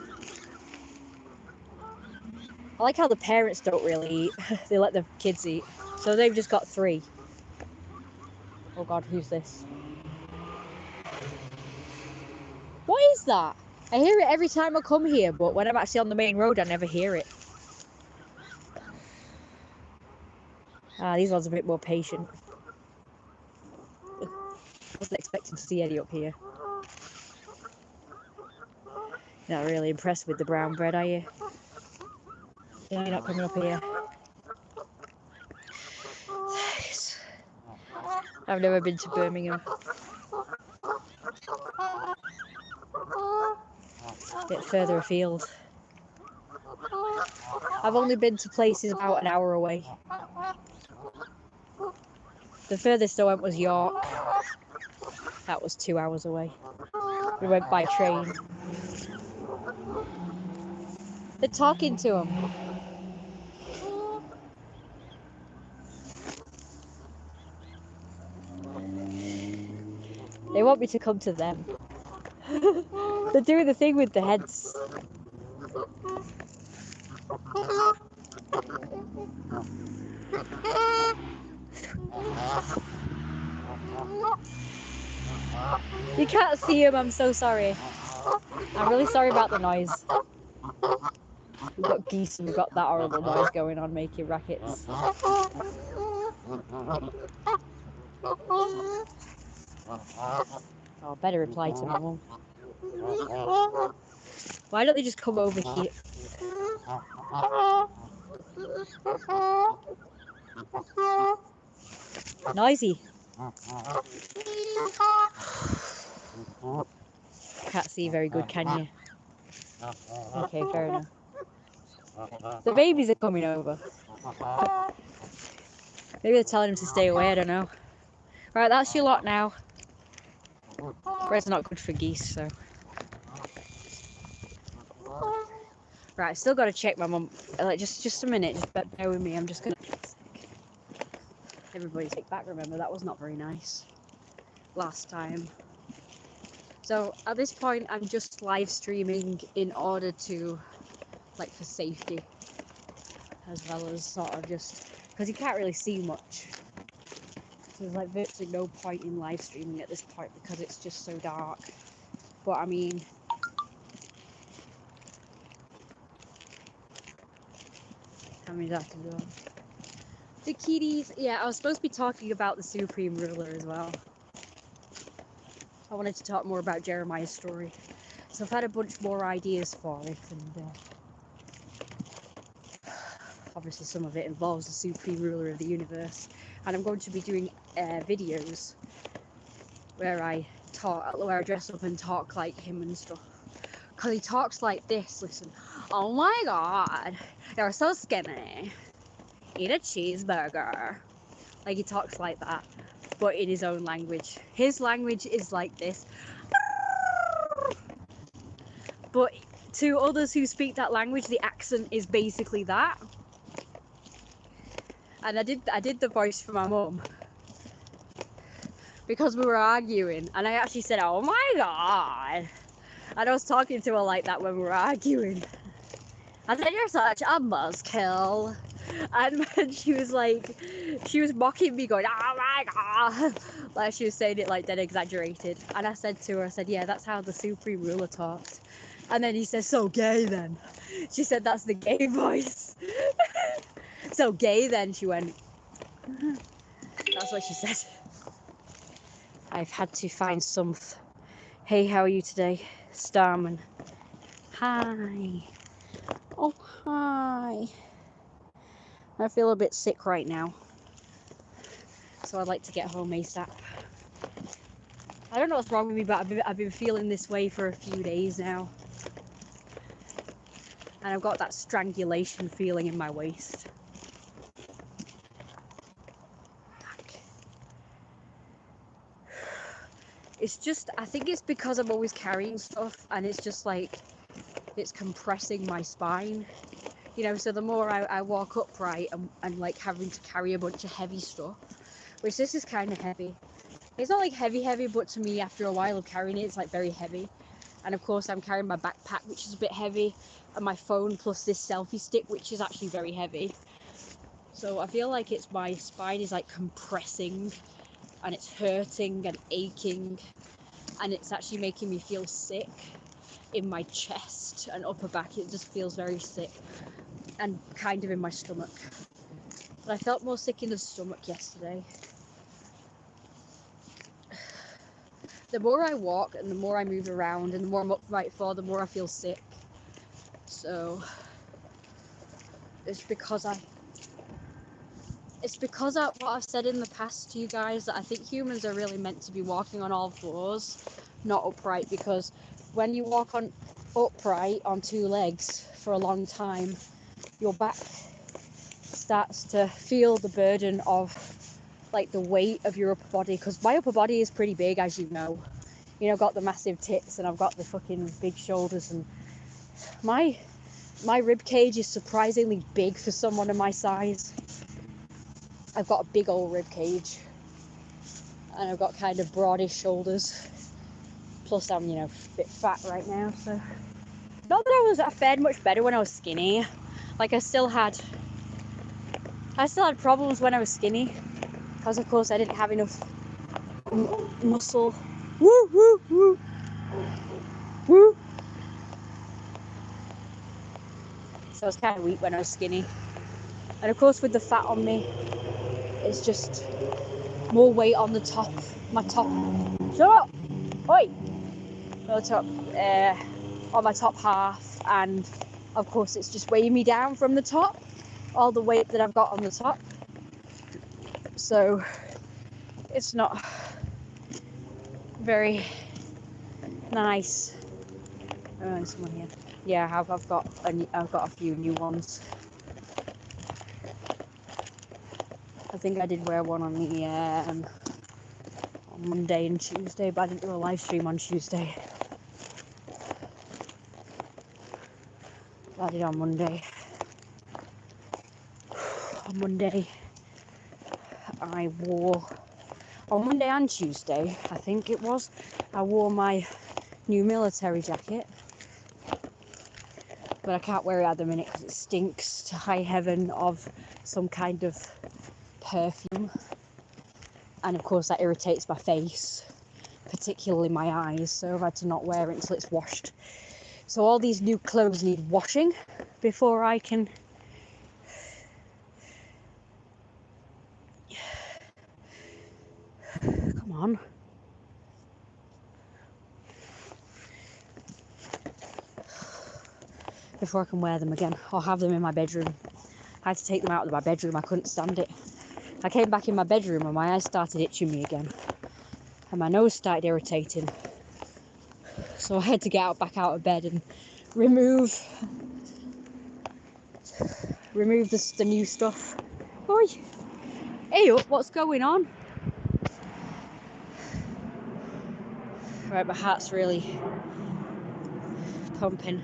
A: I like how the parents don't really eat. They let the kids eat. So they've just got 3. Oh god, who's this? What is that? I hear it every time I come here, but when I'm actually on the main road, I never hear it. Ah, these ones are a bit more patient. I wasn't expecting to see any up here. You're not really impressed with the brown bread, are you? No, you're not coming up here. I've never been to Birmingham. A bit further afield. I've only been to places about an hour away. The furthest I went was York. That was 2 hours away. We went by train. They're talking to him. They want me to come to them. They're doing the thing with the heads. You can't see him, I'm so sorry. I'm really sorry about the noise. We've got geese and we've got that horrible noise going on making rackets. Oh, better reply to my mum. Why don't they just come over here? Noisy. Can't see very good, can you? Okay, fair enough. The babies are coming over. Maybe they're telling him to stay away, I don't know. Right, that's your lot now. Bread's not good for geese, so. Right, still got to check my mum. Like, just a minute, just bear with me. I'm just gonna. Everybody take back. Remember, that was not very nice last time. So at this point, I'm just live streaming in order to, like, for safety, as well as sort of just because you can't really see much. So there's like virtually no point in live streaming at this point because it's just so dark. But I mean. How many does that do? The kitties, yeah, I was supposed to be talking about the Supreme Ruler as well. I wanted to talk more about Jeremiah's story. So I've had a bunch more ideas for it, and obviously some of it involves the Supreme Ruler of the universe. And I'm going to be doing videos where I dress up and talk like him and stuff. Because he talks like this, listen. Oh my god, you're so skinny. Eat a cheeseburger. Like, he talks like that, but in his own language. His language is like this. But to others who speak that language, the accent is basically that. And I did the voice for my mum because we were arguing, and I actually said, "Oh my god," and I was talking to her like that when we were arguing. I said, "You're such a buzzkill." And she was like, she was mocking me, going, "Oh my god," like she was saying it like dead exaggerated. And I said to her, I said, "Yeah, that's how the Supreme Ruler talks." And then he said, "So gay then." She said, "That's the gay voice." "So gay then," she went. That's what she said. I've had to find something. Hey, how are you today? Starman. Hi. Oh, hi. I feel a bit sick right now, so I'd like to get home ASAP. I don't know what's wrong with me, but I've been feeling this way for a few days now. And I've got that strangulation feeling in my waist. It's just, I think it's because I'm always carrying stuff, and it's just like, it's compressing my spine. You know, so the more I walk upright, and like having to carry a bunch of heavy stuff, which this is kind of heavy. It's not like heavy, but to me, after a while of carrying it, it's like very heavy. And of course, I'm carrying my backpack, which is a bit heavy, and my phone plus this selfie stick, which is actually very heavy. So I feel like it's my spine is like compressing, and it's hurting and aching, and it's actually making me feel sick in my chest and upper back. It just feels very sick, and kind of in my stomach. But I felt more sick in the stomach yesterday. The more I walk and the more I move around and the more I'm upright for, the more I feel sick. So it's because what I've said in the past to you guys, that I think humans are really meant to be walking on all fours, not upright, because when you walk on upright on two legs for a long time, your back starts to feel the burden of like the weight of your upper body, because my upper body is pretty big, as you know. You know, I've got the massive tits and I've got the fucking big shoulders, and my rib cage is surprisingly big for someone of my size. I've got a big old rib cage, and I've got kind of broadish shoulders. Plus I'm, you know, a bit fat right now, so not that I fared much better when I was skinny. Like I still had problems when I was skinny, because of course I didn't have enough muscle. Woo, woo, woo, woo. So I was kind of weak when I was skinny. And of course with the fat on me, it's just more weight on the top, my top. Shut up! Oi! On the top, on my top half, and of course it's just weighing me down from the top, all the weight that I've got on the top. So it's not very nice. Oh, there's someone here. Yeah, I've got a few new ones. I think I did wear one on the on Monday and Tuesday, but I didn't do a live stream on Tuesday. I did on Monday. On Monday, on Monday and Tuesday, I think it was, I wore my new military jacket. But I can't wear it at the minute because it stinks to high heaven of some kind of perfume. And of course that irritates my face, particularly my eyes, so I've had to not wear it until it's washed. So all these new clothes need washing before I can come on. Before I can wear them again or have them in my bedroom. I had to take them out of my bedroom, I couldn't stand it. I came back in my bedroom and my eyes started itching me again. And my nose started irritating. So I had to get back out of bed and remove the new stuff. Oi! Hey up, what's going on? Right, my heart's really pumping.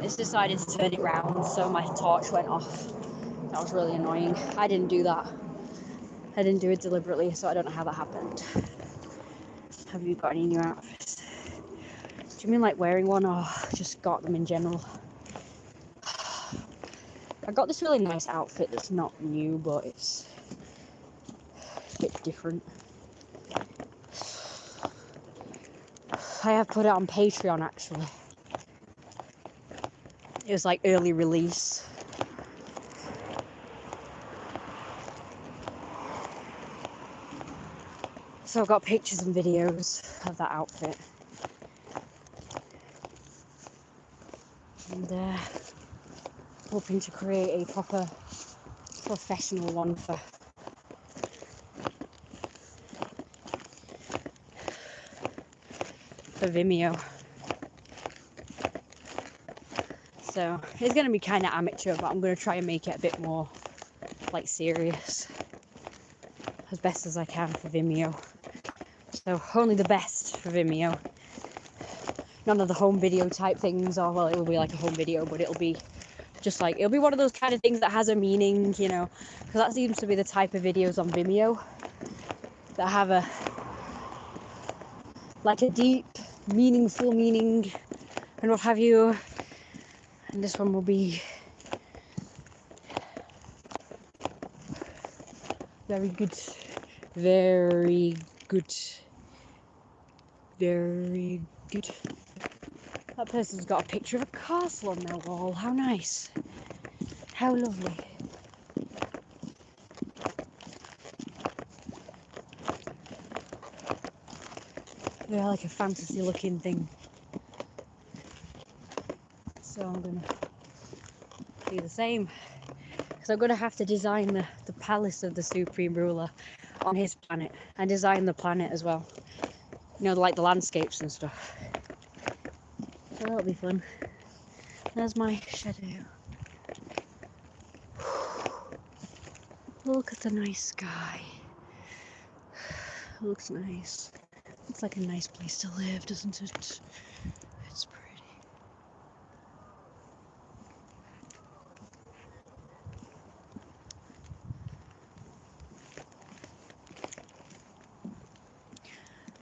A: It's decided to turn it round, so my torch went off. That was really annoying. I didn't do that. I didn't do it deliberately, so I don't know how that happened. Have you got any new outfits? Do you mean like wearing one or just got them in general? I got this really nice outfit that's not new, but it's a bit different. I have put it on Patreon actually. It was like early release. So I've got pictures and videos of that outfit. And hoping to create a proper professional one for Vimeo. So it's going to be kind of amateur, but I'm going to try and make it a bit more like serious as best as I can for Vimeo. So only the best for Vimeo. None of the home video type things, or well, it will be like a home video, but it'll be just like, it'll be one of those kind of things that has a meaning, you know, because that seems to be the type of videos on Vimeo that have a deep, meaningful meaning and what have you. And this one will be very good, very good, very good. That person's got a picture of a castle on their wall. How nice. How lovely. They're like a fantasy looking thing. So I'm going to do the same. Because I'm going to have to design the palace of the Supreme Ruler on his planet. And design the planet as well. You know, like the landscapes and stuff. So that'll be fun. There's my shadow. Look at the nice sky. It looks nice. It's like a nice place to live, doesn't it? It's pretty.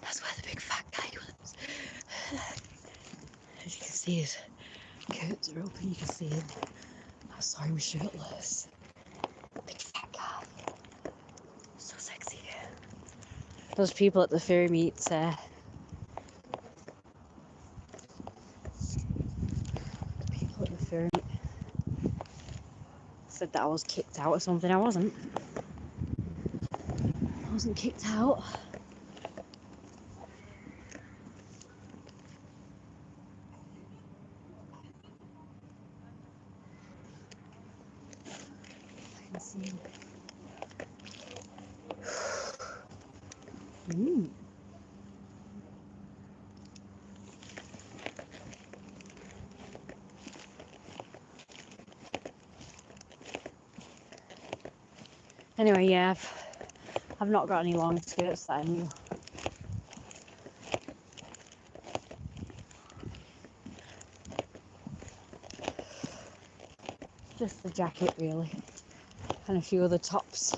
A: That's where the big fat guy lives. As you can see, his curtains are open, you can see him. I saw him shirtless. Big fat guy. So sexy. Those people at the fairy meets people at the fairy meet said that I was kicked out or something. I wasn't. I wasn't kicked out. Let's see. Anyway, yeah, I've not got any long skirts that I knew. Just the jacket, really, and a few other tops.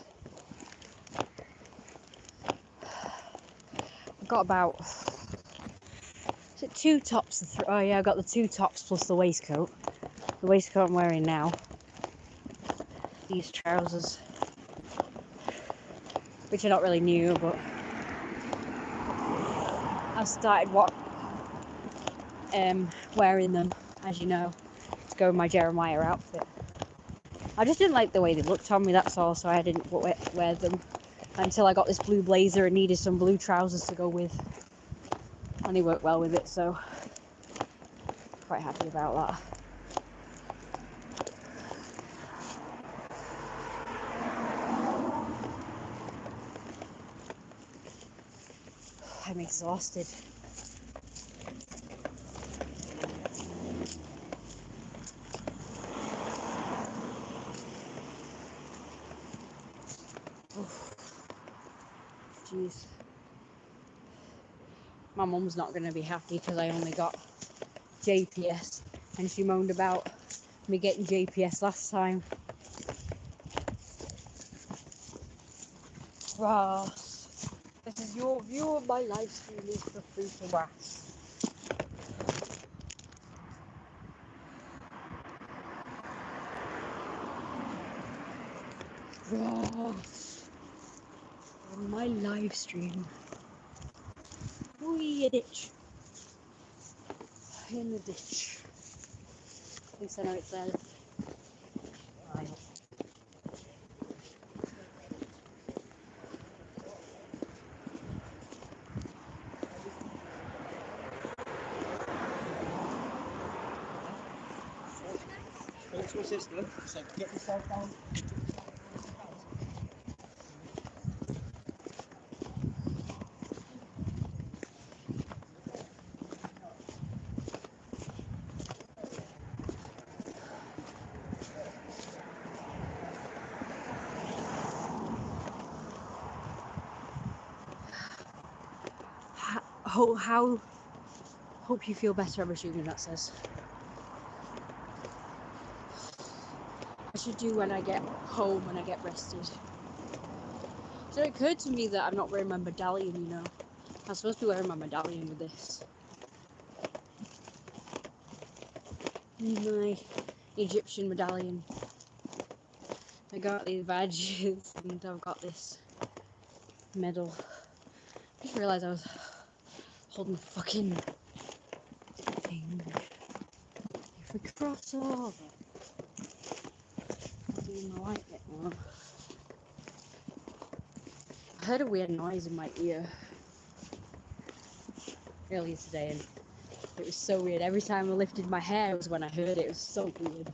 A: I've got about, is it 2 tops? Oh yeah, I've got the 2 tops plus the waistcoat. The waistcoat I'm wearing now. These trousers, which are not really new, but I've started wearing them, as you know, to go with my Jeremiah outfit. I just didn't like the way they looked on me, that's all, so I didn't wear them until I got this blue blazer and needed some blue trousers to go with. And they worked well with it, so quite happy about that. I'm exhausted. Jeez. My mum's not going to be happy because I only got JPS, and she moaned about me getting JPS last time. Ross, this is your view of my live stream is for free to watch. Ross, on my live stream. Wee, a ditch. In the ditch. At least I know it's there.
B: It's my sister, so get yourself down.
A: Hope you feel better, I'm assuming that says. I should do when I get home, when I get rested. So it occurred to me that I'm not wearing my medallion, you know. I'm supposed to be wearing my medallion with this. My Egyptian medallion. I got these badges and I've got this medal. I just realised I was holding the fucking thing. If we cross over, I'll do my light bit more. I heard a weird noise in my ear earlier today, and it was so weird. Every time I lifted my hair was when I heard it. It was so weird.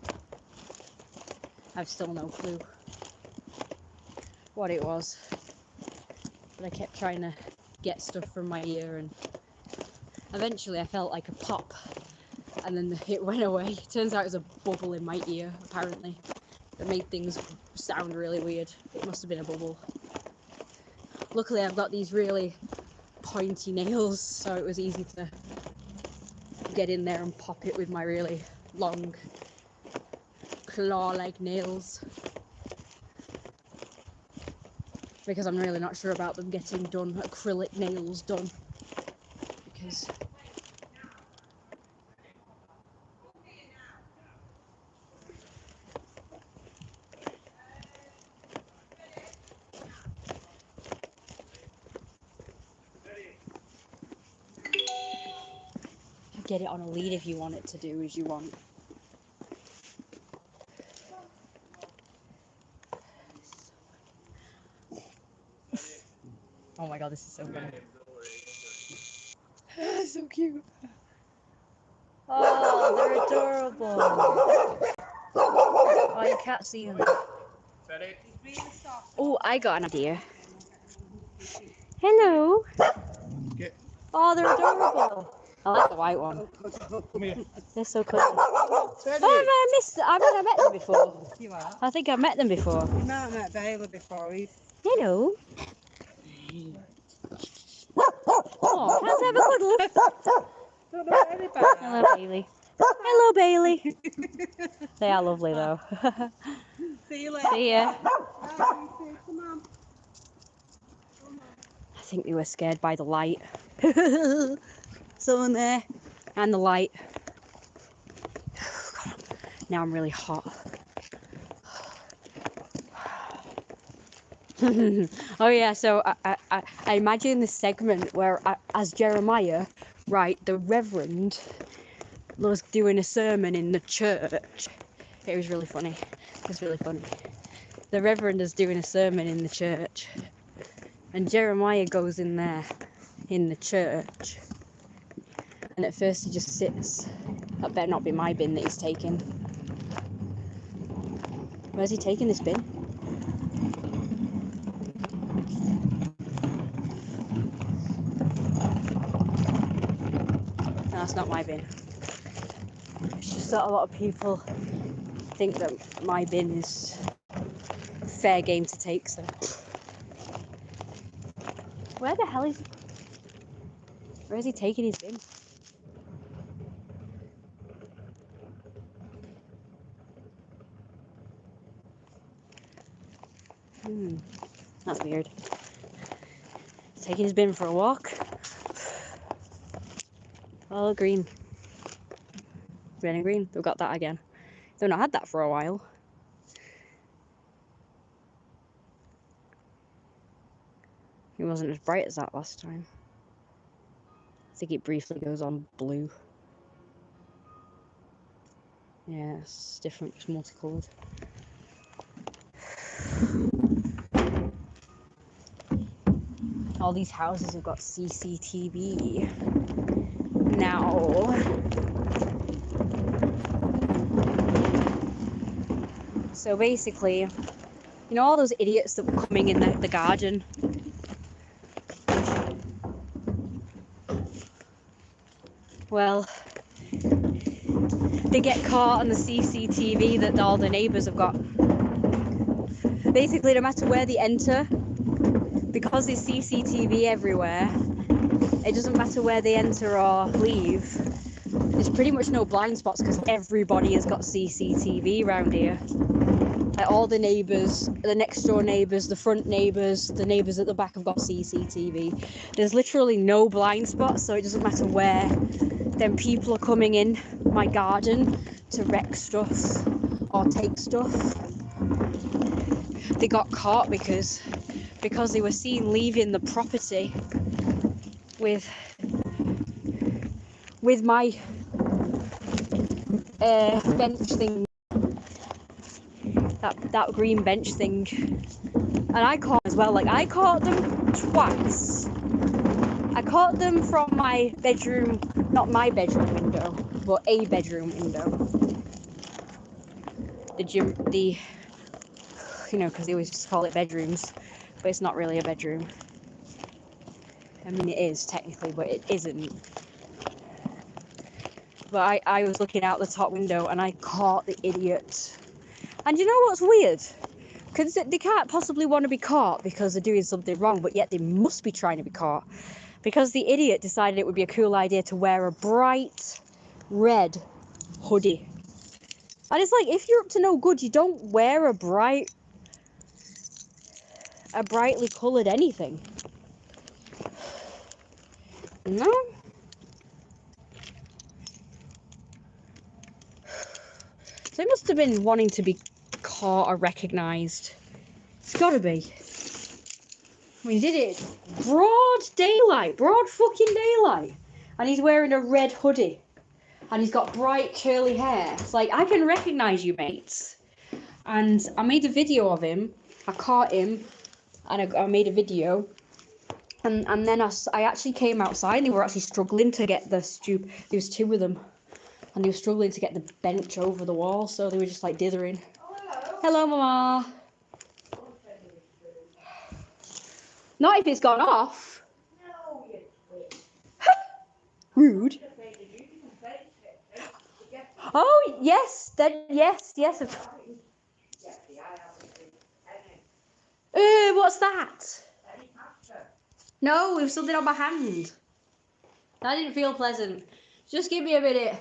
A: I've still no clue what it was, but I kept trying to get stuff from my ear, and eventually I felt like a pop, and then it went away. Turns out it was a bubble in my ear, apparently, that made things sound really weird. It must have been a bubble. Luckily I've got these really pointy nails, so it was easy to get in there and pop it with my really long claw-like nails, because I'm really not sure about them getting done, acrylic nails done, because get it on a lead if you want it to do as you want. Oh my god, this is so funny. So cute. Oh, they're adorable. Oh, you can't see them. Oh, I got an idea. Hello. Oh, they're adorable. I like the white one.
B: Come here.
A: They're so cool. Oh, I met them before.
B: You are.
A: I think I've met them before.
B: You might have met Bailey before.
A: Hello. Oh, let's have a cuddle.
B: Don't know anything about
A: Hello, Bailey. Hello, Bailey. They are lovely, though.
B: See you later.
A: See ya.
B: Come on.
A: I think they were scared by the light. Someone there. And the light. Now I'm really hot. Oh yeah, so I imagine this segment where as Jeremiah, right, the Reverend was doing a sermon in the church. It was really funny. It was really funny. The Reverend is doing a sermon in the church. And Jeremiah goes in there, in the church. And at first he just sits. That better not be my bin that he's taking. Where's he taking this bin? No, that's not my bin. It's just that a lot of people think that my bin is fair game to take, so. Where the hell is he? Where is he taking his bin? That's weird. He's taking his bin for a walk. Oh, green. Red and green. They've got that again. They've not had that for a while. It wasn't as bright as that last time. I think it briefly goes on blue. Yeah, it's different, just multicolored. All these houses have got CCTV now. So basically, you know all those idiots that were coming in the garden? Well, they get caught on the CCTV that all the neighbours have got. Basically, no matter where they enter, because there's CCTV everywhere, it doesn't matter where they enter or leave. There's pretty much no blind spots because everybody has got CCTV around here. Like all the neighbours, the next door neighbours, the front neighbours, the neighbours at the back have got CCTV. There's literally no blind spots, so it doesn't matter where. Then people are coming in my garden to wreck stuff or take stuff. They got caught because they were seen leaving the property with my bench thing, that green bench thing, and I caught as well. Like I caught them twice. I caught them from my bedroom, not my bedroom window, but a bedroom window. The gym, you know, because they always just call it bedrooms, but it's not really a bedroom. I mean, it is technically, but it isn't. But I was looking out the top window and I caught the idiot. And you know what's weird? Because they can't possibly want to be caught because they're doing something wrong, but yet they must be trying to be caught. Because the idiot decided it would be a cool idea to wear a bright red hoodie. And it's like, if you're up to no good, you don't wear a brightly coloured anything. No? So he must have been wanting to be caught or recognised. It's gotta be. I mean, he did it broad daylight, broad fucking daylight. And he's wearing a red hoodie. and he's got bright curly hair. It's like, I can recognise you, mates. And I made a video of him. I caught him, and I made a video. And then I actually came outside, and they were actually struggling to get the stoop. There was two of them, and they were struggling to get the bench over the wall, so they were just like dithering.
B: Oh, hello.
A: Hello, Mama. Not if it's gone off.
B: No, you twit.
A: Rude. Oh, yes, then yes. What's that? No, it was something on my hand. That didn't feel pleasant. Just give me a minute.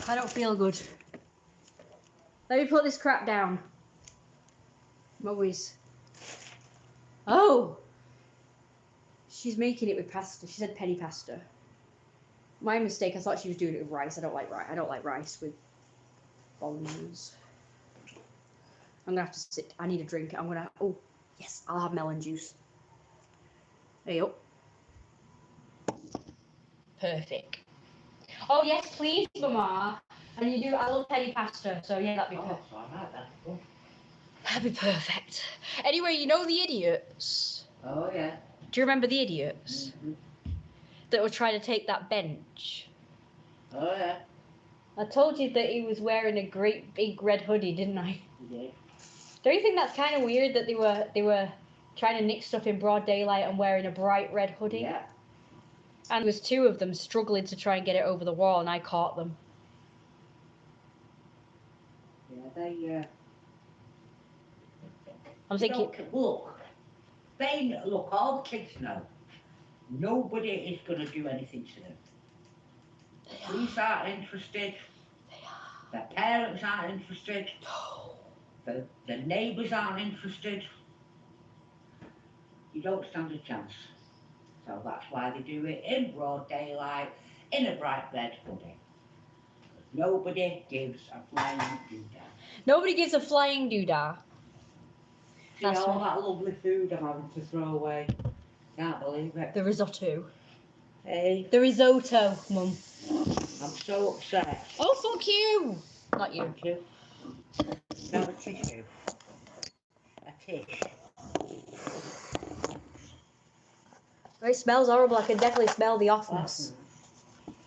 A: I don't feel good. Let me put this crap down. Always. Oh! She's making it with pasta. She said penny pasta. My mistake, I thought she was doing it with rice. I don't like rice. I don't like rice with bolognese. I'm gonna have to sit. I need a drink. I'm gonna. Oh, yes, I'll have melon juice. There you go. Perfect. Oh yes, please, Mama. And you do. I love penny pasta, so yeah, that'd be perfect. That'd be perfect. Anyway, you know the idiots.
B: Oh, yeah.
A: Do you remember the idiots that were trying to take that bench?
B: Oh, yeah.
A: I told you that he was wearing a great big red hoodie, didn't I?
B: You did.
A: Don't you think that's kind of weird that they were trying to nick stuff in broad daylight and wearing a bright red hoodie?
B: Yeah.
A: And there was two of them struggling to try and get it over the wall, and I caught them.
B: Yeah, they,
A: I'm thinking,
B: look, look, all the kids know. Nobody is going to do anything to them. The police aren't interested. Their parents aren't interested. The neighbours aren't interested. You don't stand a chance. So that's why they do it in broad daylight, in a bright red hoodie. Nobody gives a flying doodah.
A: nobody gives a flying doodah.
B: See
A: That's
B: all
A: right.
B: that lovely food I'm having to throw away. Can't believe it.
A: The risotto.
B: Hey,
A: The risotto, Mum.
B: I'm so upset.
A: Oh, fuck you! Not you.
B: Thank you. Have a tissue. A tish.
A: It smells horrible. I can definitely smell the offness.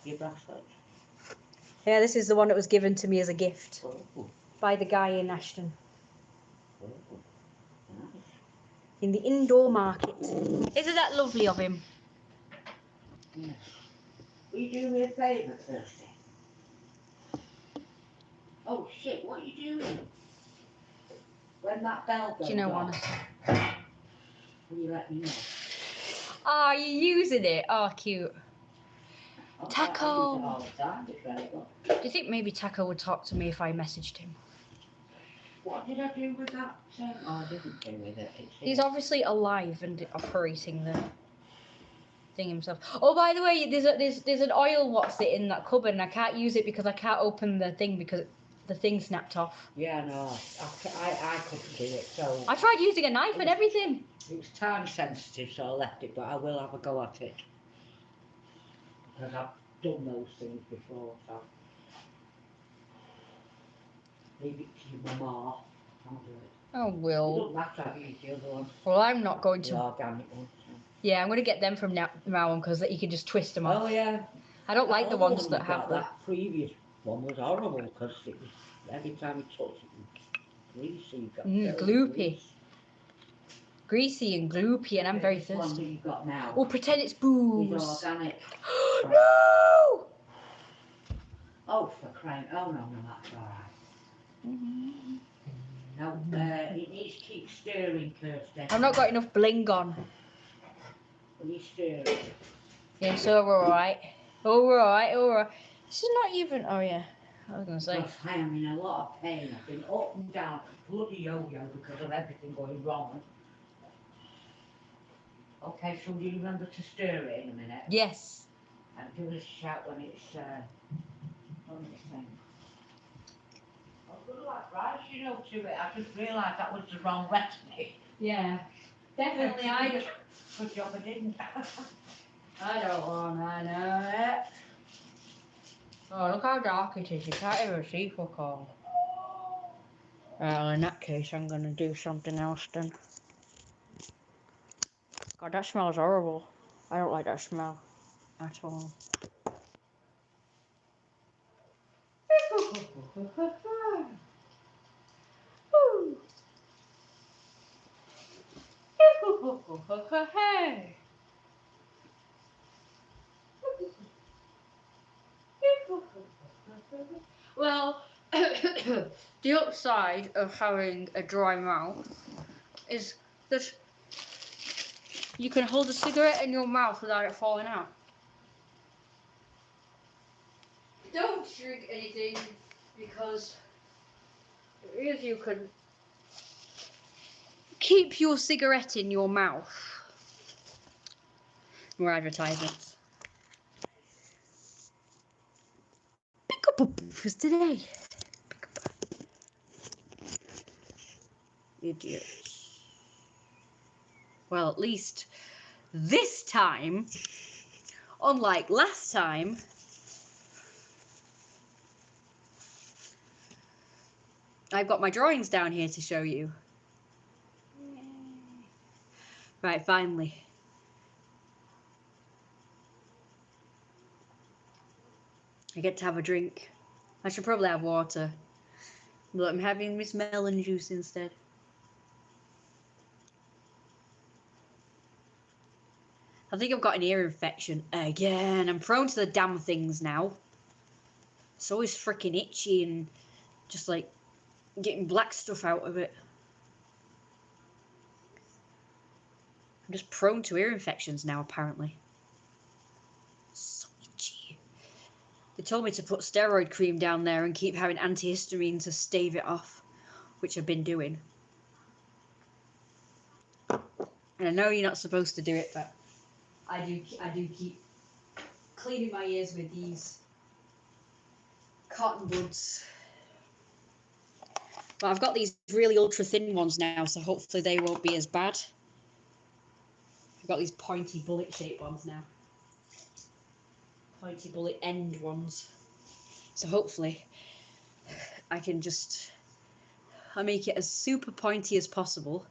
B: Your bracelet.
A: Yeah, this is the one that was given to me as a gift
B: Oh,
A: by the guy in Ashton.
B: oh, nice.
A: In the indoor market. Isn't that lovely of him?
B: Yes. Will you do me a favour, Thursday? Oh shit, what are you doing? When that bell goes
A: Do you know
B: off,
A: one?
B: will you let me know?
A: Oh, you're using it. Oh, cute.
B: I use it
A: Taco.
B: all the time, it's very good.
A: Do you think maybe Taco would talk to me if I messaged him?
B: What did I do with that? Oh, I didn't do with it.
A: He's obviously alive and operating the thing himself. Oh, by the way, there's an oil what's it in that cupboard, and I can't use it because I can't open the thing because the thing snapped off.
B: Yeah, no, I couldn't do it, so...
A: I tried using a knife and everything.
B: It was time sensitive, so I left it, but I will have a go at it. Because I've done those things before, so... Leave it to your mama. I'll do it.
A: Oh,
B: It
A: Will.
B: doesn't matter, I've used the other one.
A: Well, I'm not going
B: The
A: to.
B: organic one. So.
A: Yeah, I'm going to get them from now on because you can just twist them off.
B: Oh, yeah.
A: I don't like the
B: other
A: ones
B: one
A: that
B: you
A: have
B: got,
A: the...
B: That previous one was horrible, because it was... Every time you touched it, it was greasy. You got
A: gloopy.
B: grease.
A: Greasy and gloopy, and I'm very
B: This one that
A: thirsty.
B: you got now
A: Oh, pretend it's
B: is
A: booze.
B: organic.
A: No!
B: Oh, for crying... Oh, no, that's all right. No, it needs to keep stirring, Kirsty.
A: I've not got enough bling on.
B: Will you stir it?
A: Yeah, so we're alright. Oh, we're alright. This is not even... Oh, yeah. I was going to say.
B: Because I am in a lot of pain. I've been up and down, bloody yo-yo, because of everything going wrong. Okay, so do you remember to stir it in a minute?
A: Yes.
B: And give us a shout when it's on this thing. Oh, good luck, right? You know to it. I just realised that was the wrong recipe.
A: Yeah. Definitely, I just...
B: Good job I didn't.
A: I don't want to know it. Oh, look how dark it is. You can't even see fuck all. Well, in that case, I'm gonna do something else then. God, that smells horrible. I don't like that smell at all. Well, the upside of having a dry mouth is that you can hold a cigarette in your mouth without it falling out. Don't drink anything because if you can keep your cigarette in your mouth. More advertisements. Pick up a boofers today. Idiots. Well, at least this time, unlike last time, I've got my drawings down here to show you. Right, finally. I get to have a drink. I should probably have water, but I'm having this melon juice instead. I think I've got an ear infection again. I'm prone to the damn things now. It's always freaking itchy and just like getting black stuff out of it. I'm just prone to ear infections now, apparently. So itchy. They told me to put steroid cream down there and keep having antihistamine to stave it off, which I've been doing. And I know you're not supposed to do it, but I do keep cleaning my ears with these cotton buds. But I've got these really ultra thin ones now, so hopefully they won't be as bad. I've got these pointy bullet shaped ones now. Pointy bullet end ones. So hopefully I make it as super pointy as possible.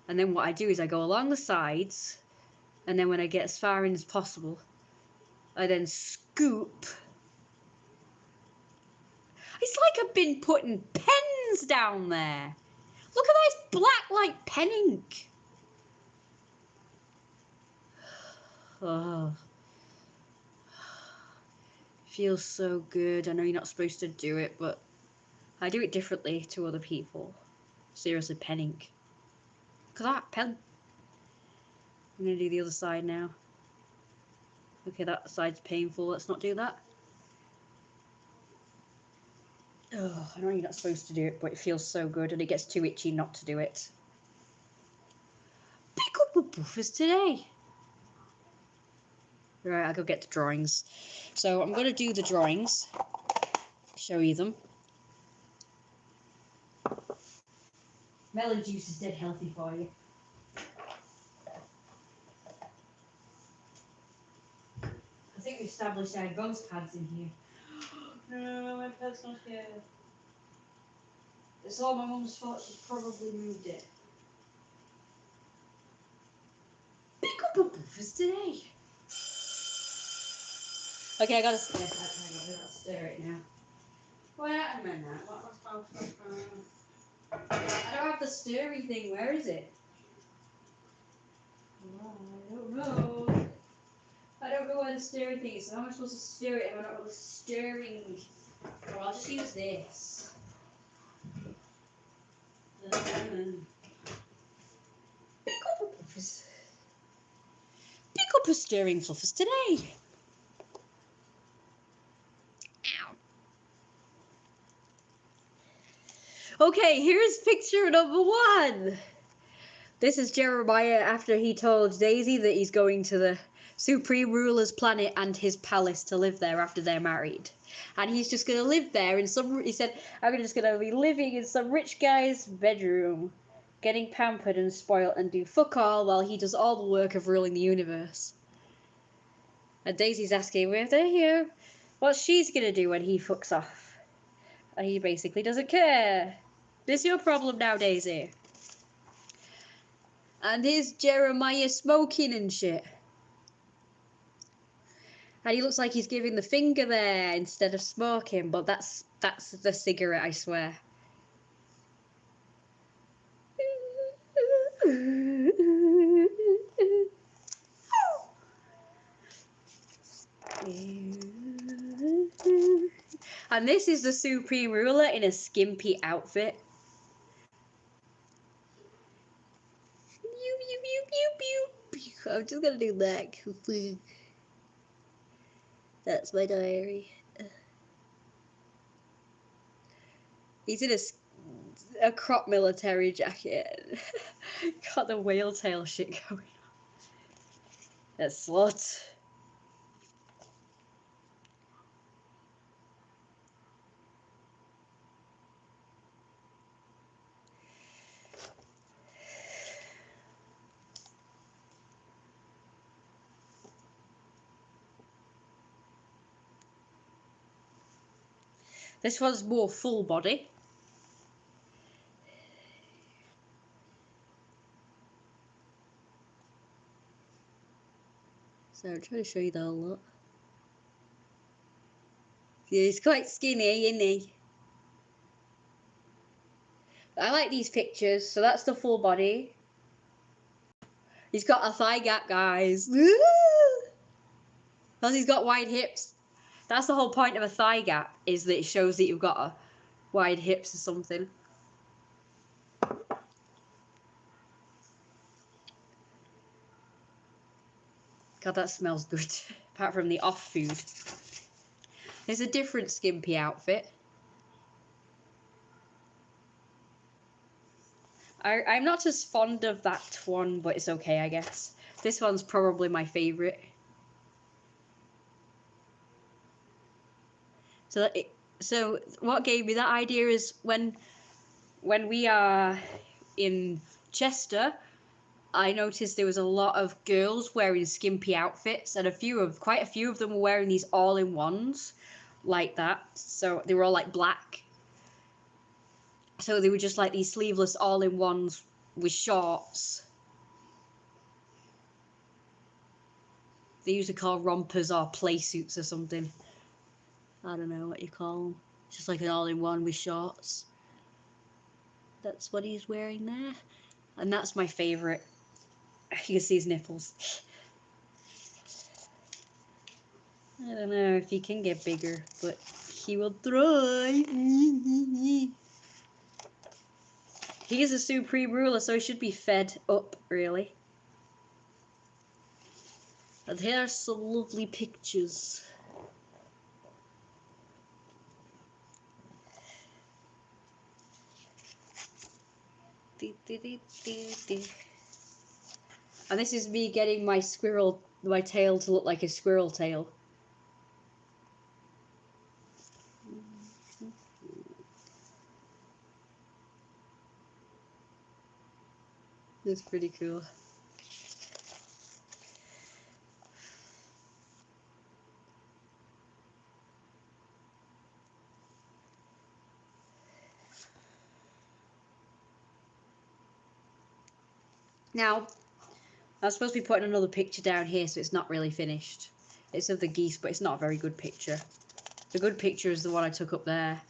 A: And then what I do is I go along the sides, and then when I get as far in as possible, I then scoop. It's like I've been putting pens down there. Look at this black like pen ink. Oh. Feels so good. I know you're not supposed to do it, but I do it differently to other people. Seriously, pen ink. Look at that pen. I'm gonna do the other side now. Okay, that side's painful. Let's not do that. Oh, I know you're not supposed to do it, but it feels so good, and it gets too itchy not to do it. Pick up a buffers today. Right, I'll go get the drawings. So I'm going to do the drawings. Show you them. Melon juice is dead healthy for you. I think we established I had ghost pads in here. No, my pad's not here. It's all my mum's fault. She's probably moved it. Pick up a buffers today. Okay, I gotta stir. I gotta stir it now. Wait a minute. I don't have the stirring thing. Where is it? Oh, I don't know. I don't know where the stirring thing is. So how am I supposed to stir it if I don't know the stirring? Well, I'll just use this. Pick up a stirring fluffers today. Ow. Okay, here's picture number 1. This is Jeremiah after he told Daisy that he's going to the Supreme Ruler's planet and his palace to live there after they're married. And he's just going to live there in some, he said, I'm just going to be living in some rich guy's bedroom, getting pampered and spoilt and do fuck all while he does all the work of ruling the universe. And Daisy's asking, why What's she's gonna do when he fucks off? And he basically doesn't care. This your problem now, Daisy. And here's Jeremiah smoking and shit. And he looks like he's giving the finger there instead of smoking, but that's the cigarette, I swear. And this is the Supreme Ruler in a skimpy outfit. I'm just gonna do that. That's my diary. He's in a crop military jacket. Got the whale tail shit going on. That slut. This one's more full body. So I'm trying to show you the whole lot. Yeah, he's quite skinny, isn't he? I like these pictures. So that's the full body. He's got a thigh gap, guys. Because he's got wide hips. That's the whole point of a thigh gap, is that it shows that you've got a wide hips or something. God, that smells good. Apart from the off food. There's a different skimpy outfit. I'm not as fond of that one, but it's okay, I guess. This one's probably my favourite. So what gave me that idea is when we are in Chester, I noticed there was a lot of girls wearing skimpy outfits, and quite a few of them were wearing these all-in-ones like that. So they were all like black. So they were just like these sleeveless all-in-ones with shorts. They usually call rompers or play suits or something. I don't know what you call them. Just like an all-in-one with shorts. That's what he's wearing there. And that's my favourite. You can see his nipples. I don't know if he can get bigger, but he will try. He is a supreme ruler, so he should be fed up, really. And here are some lovely pictures. And this is me getting my tail to look like a squirrel tail. That's pretty cool. Now, I'm supposed to be putting another picture down here, so it's not really finished. It's of the geese, but it's not a very good picture. The good picture is the one I took up there.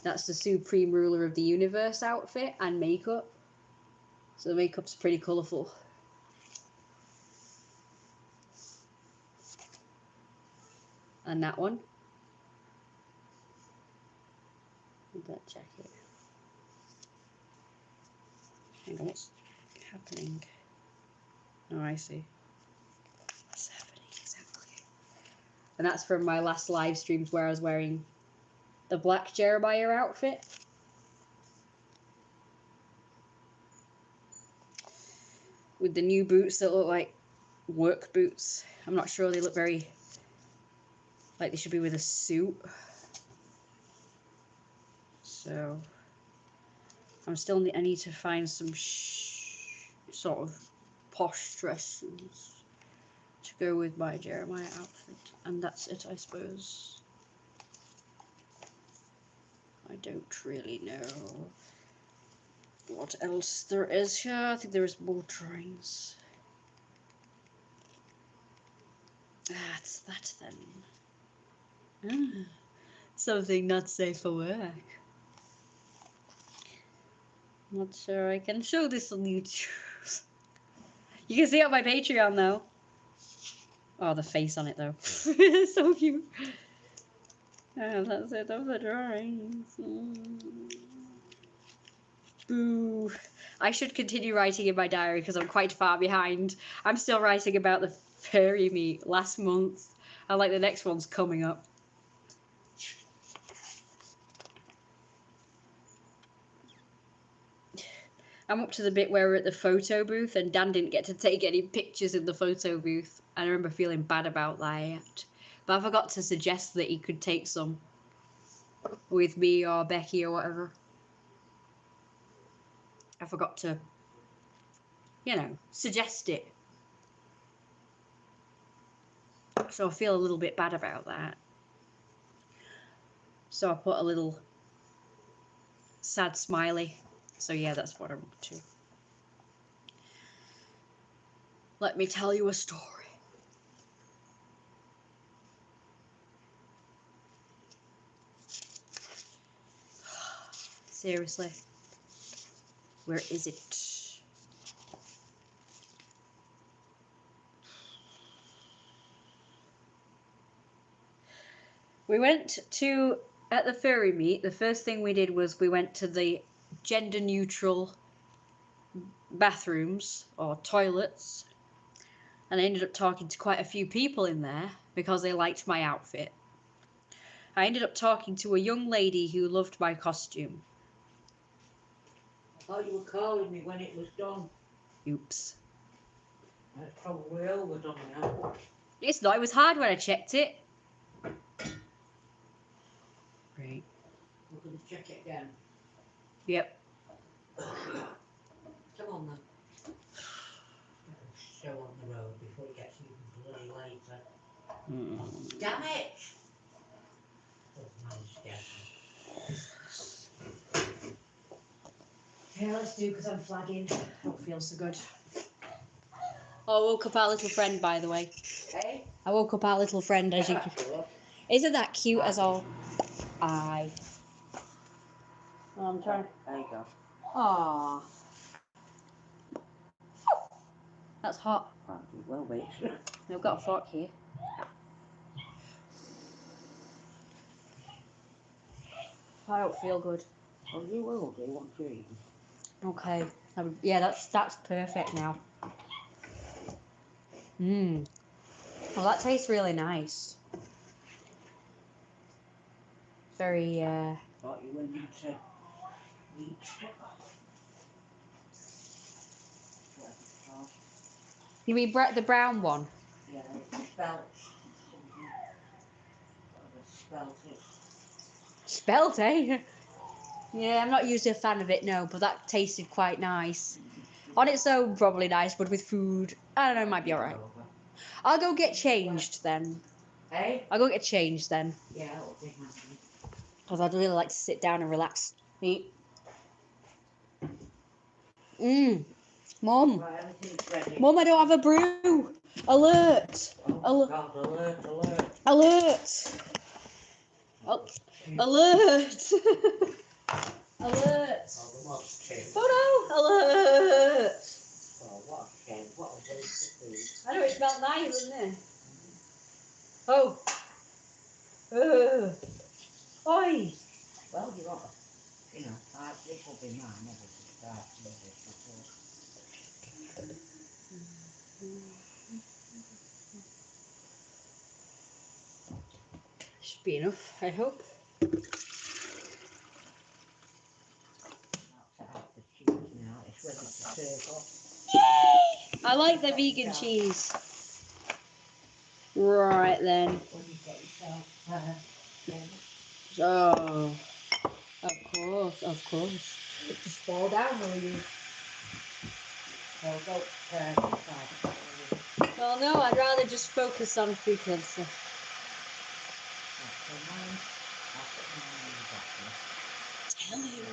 A: That's the Supreme Ruler of the Universe outfit and makeup. So the makeup's pretty colourful. And that one. And that jacket. Hang on, what's happening? Oh, I see. What's happening exactly? And that's from my last live streams where I was wearing the black Jeromiah outfit. With the new boots that look like work boots. I'm not sure, they look very like they should be with a suit. So I need to find some sort of posh dresses.
C: to go with my Jeremiah outfit. And that's it, I suppose. I don't really know what else there is here. I think there is more drawings. That's that then. Something not safe for work. Not sure I can show this on YouTube. You can see it on my Patreon though. Oh, the face on it though. So cute. And that's it of the drawings. Boo. I should continue writing in my diary because I'm quite far behind. I'm still writing about the fairy meet last month. And like the next one's coming up. I'm up to the bit where we're at the photo booth and Dan didn't get to take any pictures in the photo booth. I remember feeling bad about that. But I forgot to suggest that he could take some with me or Becky or whatever. I forgot to, you know, suggest it. So I feel a little bit bad about that. So I put a little sad smiley. So yeah, that's what I'm up to. Let me tell you a story. Seriously. Where is it? We went to, at the fairy meet, the first thing we did was we went to the gender neutral bathrooms or toilets. And I ended up talking to quite a few people in there because they liked my outfit. I ended up talking to a young lady who loved my costume.
B: I thought you were calling me when it was done.
C: Oops.
B: It's probably overdone now.
C: It's not, it was hard when I checked it. Great.
B: We're going to check it again.
C: Yep.
B: Come on then. Show on the road before it gets even bloody later. Damn it!
C: Yeah, let's do because I'm flagging. Don't feel so good. Oh, I woke up our little friend, by the way.
B: Hey?
C: I woke up our little friend, as you can. Isn't that cute as all? Aye. I'm trying.
B: There you go.
C: Aww. That's hot.
B: Well, wait.
C: I've got a fork here. I don't feel good.
B: Oh, you will do once you're eating.
C: Okay. Yeah, that's perfect now. Mmm. Well, that tastes really nice. Very,
B: Thought you went into eat.
C: You mean the brown one?
B: Yeah, it's spelt. Spelt it.
C: Spelt, eh? Yeah, I'm not usually a fan of it, no, but that tasted quite nice. On its own, probably nice, but with food, I don't know, it might be alright. I'll go get changed then.
B: Hey?
C: I'll go get changed then.
B: Yeah, it'll be nice.
C: Because I'd really like to sit down and relax. Eat. Mmm. Mum.
B: Right, everything's ready.
C: Mum, I don't have a brew. Alert.
B: Oh, God, alert, alert.
C: Alert. Oh. Alert. Alert. Oh no. Alert.
B: Oh, what a shame. What a waste of food.
C: I know, it smelled nice, didn't it? Oh. Oi.
B: Well, you want, you know, this will be mine, obviously, start with this before.
C: Should be enough, I hope.
B: I'll set out the cheese now. It's ready to serve up.
C: I like the vegan cheese. Right then.
B: When you get yourself,
C: Oh. Of course.
B: just fall down, will you? So go, side.
C: Well, no, I'd rather just focus on food cancer. Tell him.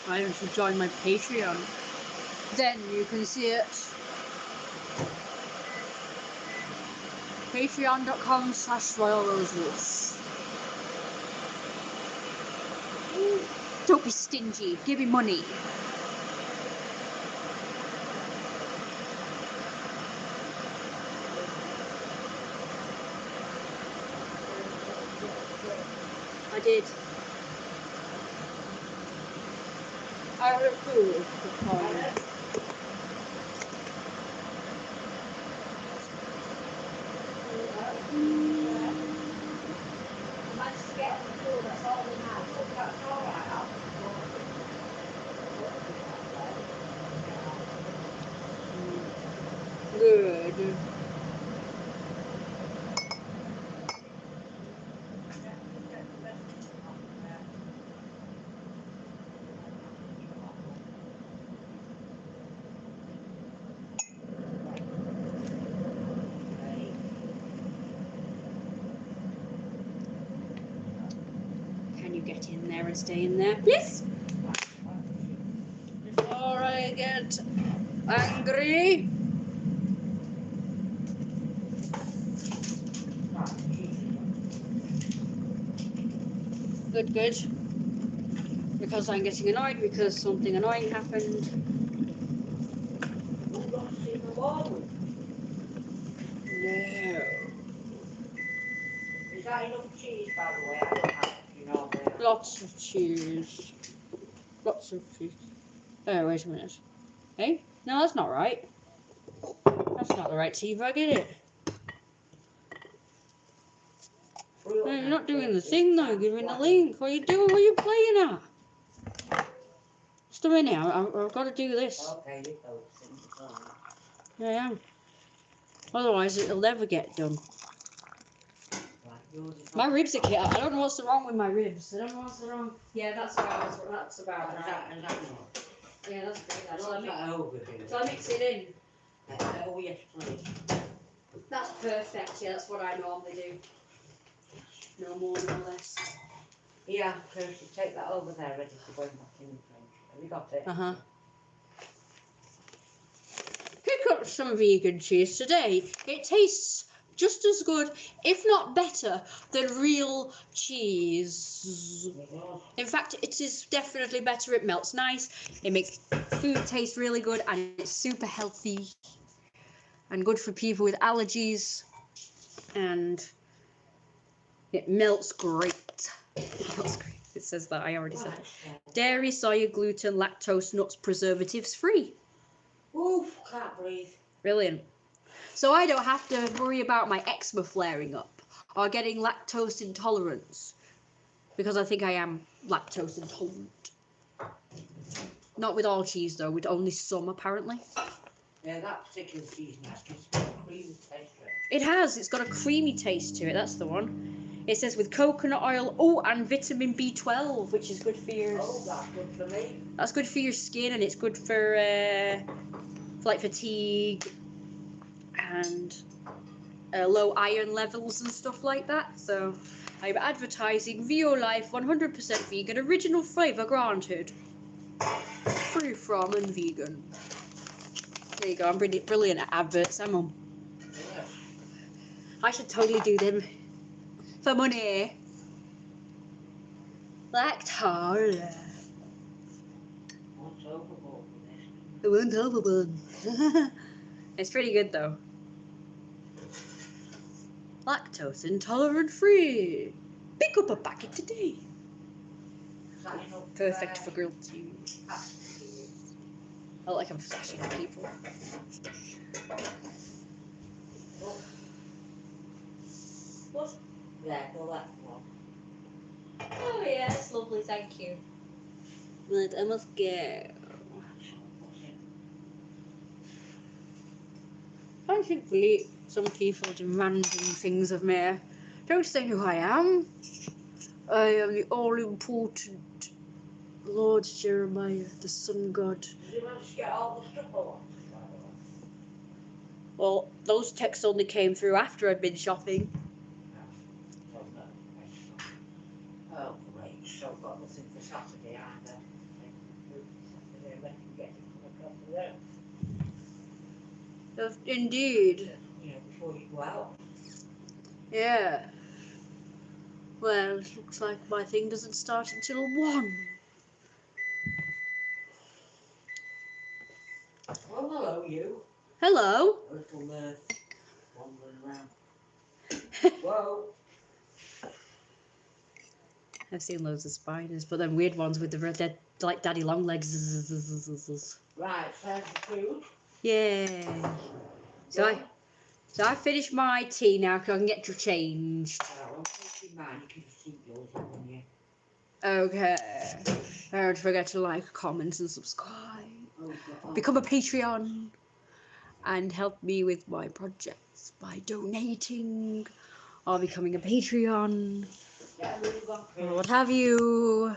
C: Why don't you join my Patreon? Then you can see it. Patreon.com/RoyalRoseWolf. Don't be stingy. Give me money. I did. I had a food. Good. Can you get in there and stay in there, please? Before I get angry. Good, good. Because I'm getting annoyed because something annoying happened. No.
B: Is that enough cheese, by the way? I don't have, you know,
C: Lots of cheese. Lots of cheese. Oh, wait a minute. Hey? No, that's not right. That's not the right tea bag, is it? No, you're not doing the thing though, you're giving the link. What are you doing? What are you playing at? Just a minute, I've got to do this.
B: Okay, you go.
C: Yeah, I am. Otherwise, it'll never get done. My ribs are I don't know what's wrong with my ribs. I don't know what's wrong. Yeah, that's about right. Yeah, that's great. So I mix it in.
B: Oh, yes, please.
C: That's perfect. Yeah, that's what I normally do. No more, no less.
B: Yeah, Kirsty, take that over there, ready to go back in the fridge. Have you got it?
C: Uh-huh. Pick up some vegan cheese today. It tastes just as good, if not better, than real cheese. In fact, it is definitely better. It melts nice. It makes food taste really good, and it's super healthy and good for people with allergies. And it melts great. It melts great. It says that. I already said it. Dairy, soya, gluten, lactose, nuts, preservatives free.
B: Oof, can't breathe.
C: Brilliant. So I don't have to worry about my eczema flaring up or getting lactose intolerance, because I think I am lactose intolerant. Not with all cheese though, with only some apparently.
B: Yeah, that particular cheese has just got a creamy taste to it.
C: It has. It's got a creamy taste to it. That's the one. It says with coconut oil, oh, and vitamin B12, which is good for your.
B: Oh, that's good for me.
C: That's good for your skin, and it's good for like fatigue and low iron levels and stuff like that. So I'm advertising VioLife 100% vegan, original flavour granted, free from and vegan. There you go. I'm brilliant at adverts. I'm on.
B: Yeah.
C: I should totally do them for money. Lactose.
B: What's overboard with this?
C: It went overboard. It's pretty good though. Lactose intolerant free. Pick up a packet today.
B: Is that enough?
C: Perfect for grilled cheese. I like I'm flashing at people. What?
B: Yeah, go that one.
C: Oh yeah, that's lovely, thank you. Right, I must go. Why should some people demanding things of me? Don't they know who I am? I am the all-important Lord Jeremiah, the sun god.
B: Did you manage to get all the stuff off?
C: Well, those texts only came through after I'd been shopping.
B: Oh, great. So I've got nothing for Saturday either. Saturday, when you get it from across the road.
C: Indeed.
B: You know, before you go out.
C: Yeah. Well, it looks like my thing doesn't start until 1.
B: Well, hello, you.
C: Hello.
B: Little wandering around. Whoa.
C: I've seen loads of spiders, but then weird ones with the red, like daddy long legs.
B: Right, there's the food.
C: Yay. So I finished my tea now because I can get you changed.
B: Well, I'm taking mine. You can just eat yours, haven't you?
C: Okay. Don't forget to like, comment, and subscribe.
B: Oh, God.
C: Become a Patreon. And help me with my projects by donating or becoming a Patreon.
B: Yeah, move on,
C: Or what have you.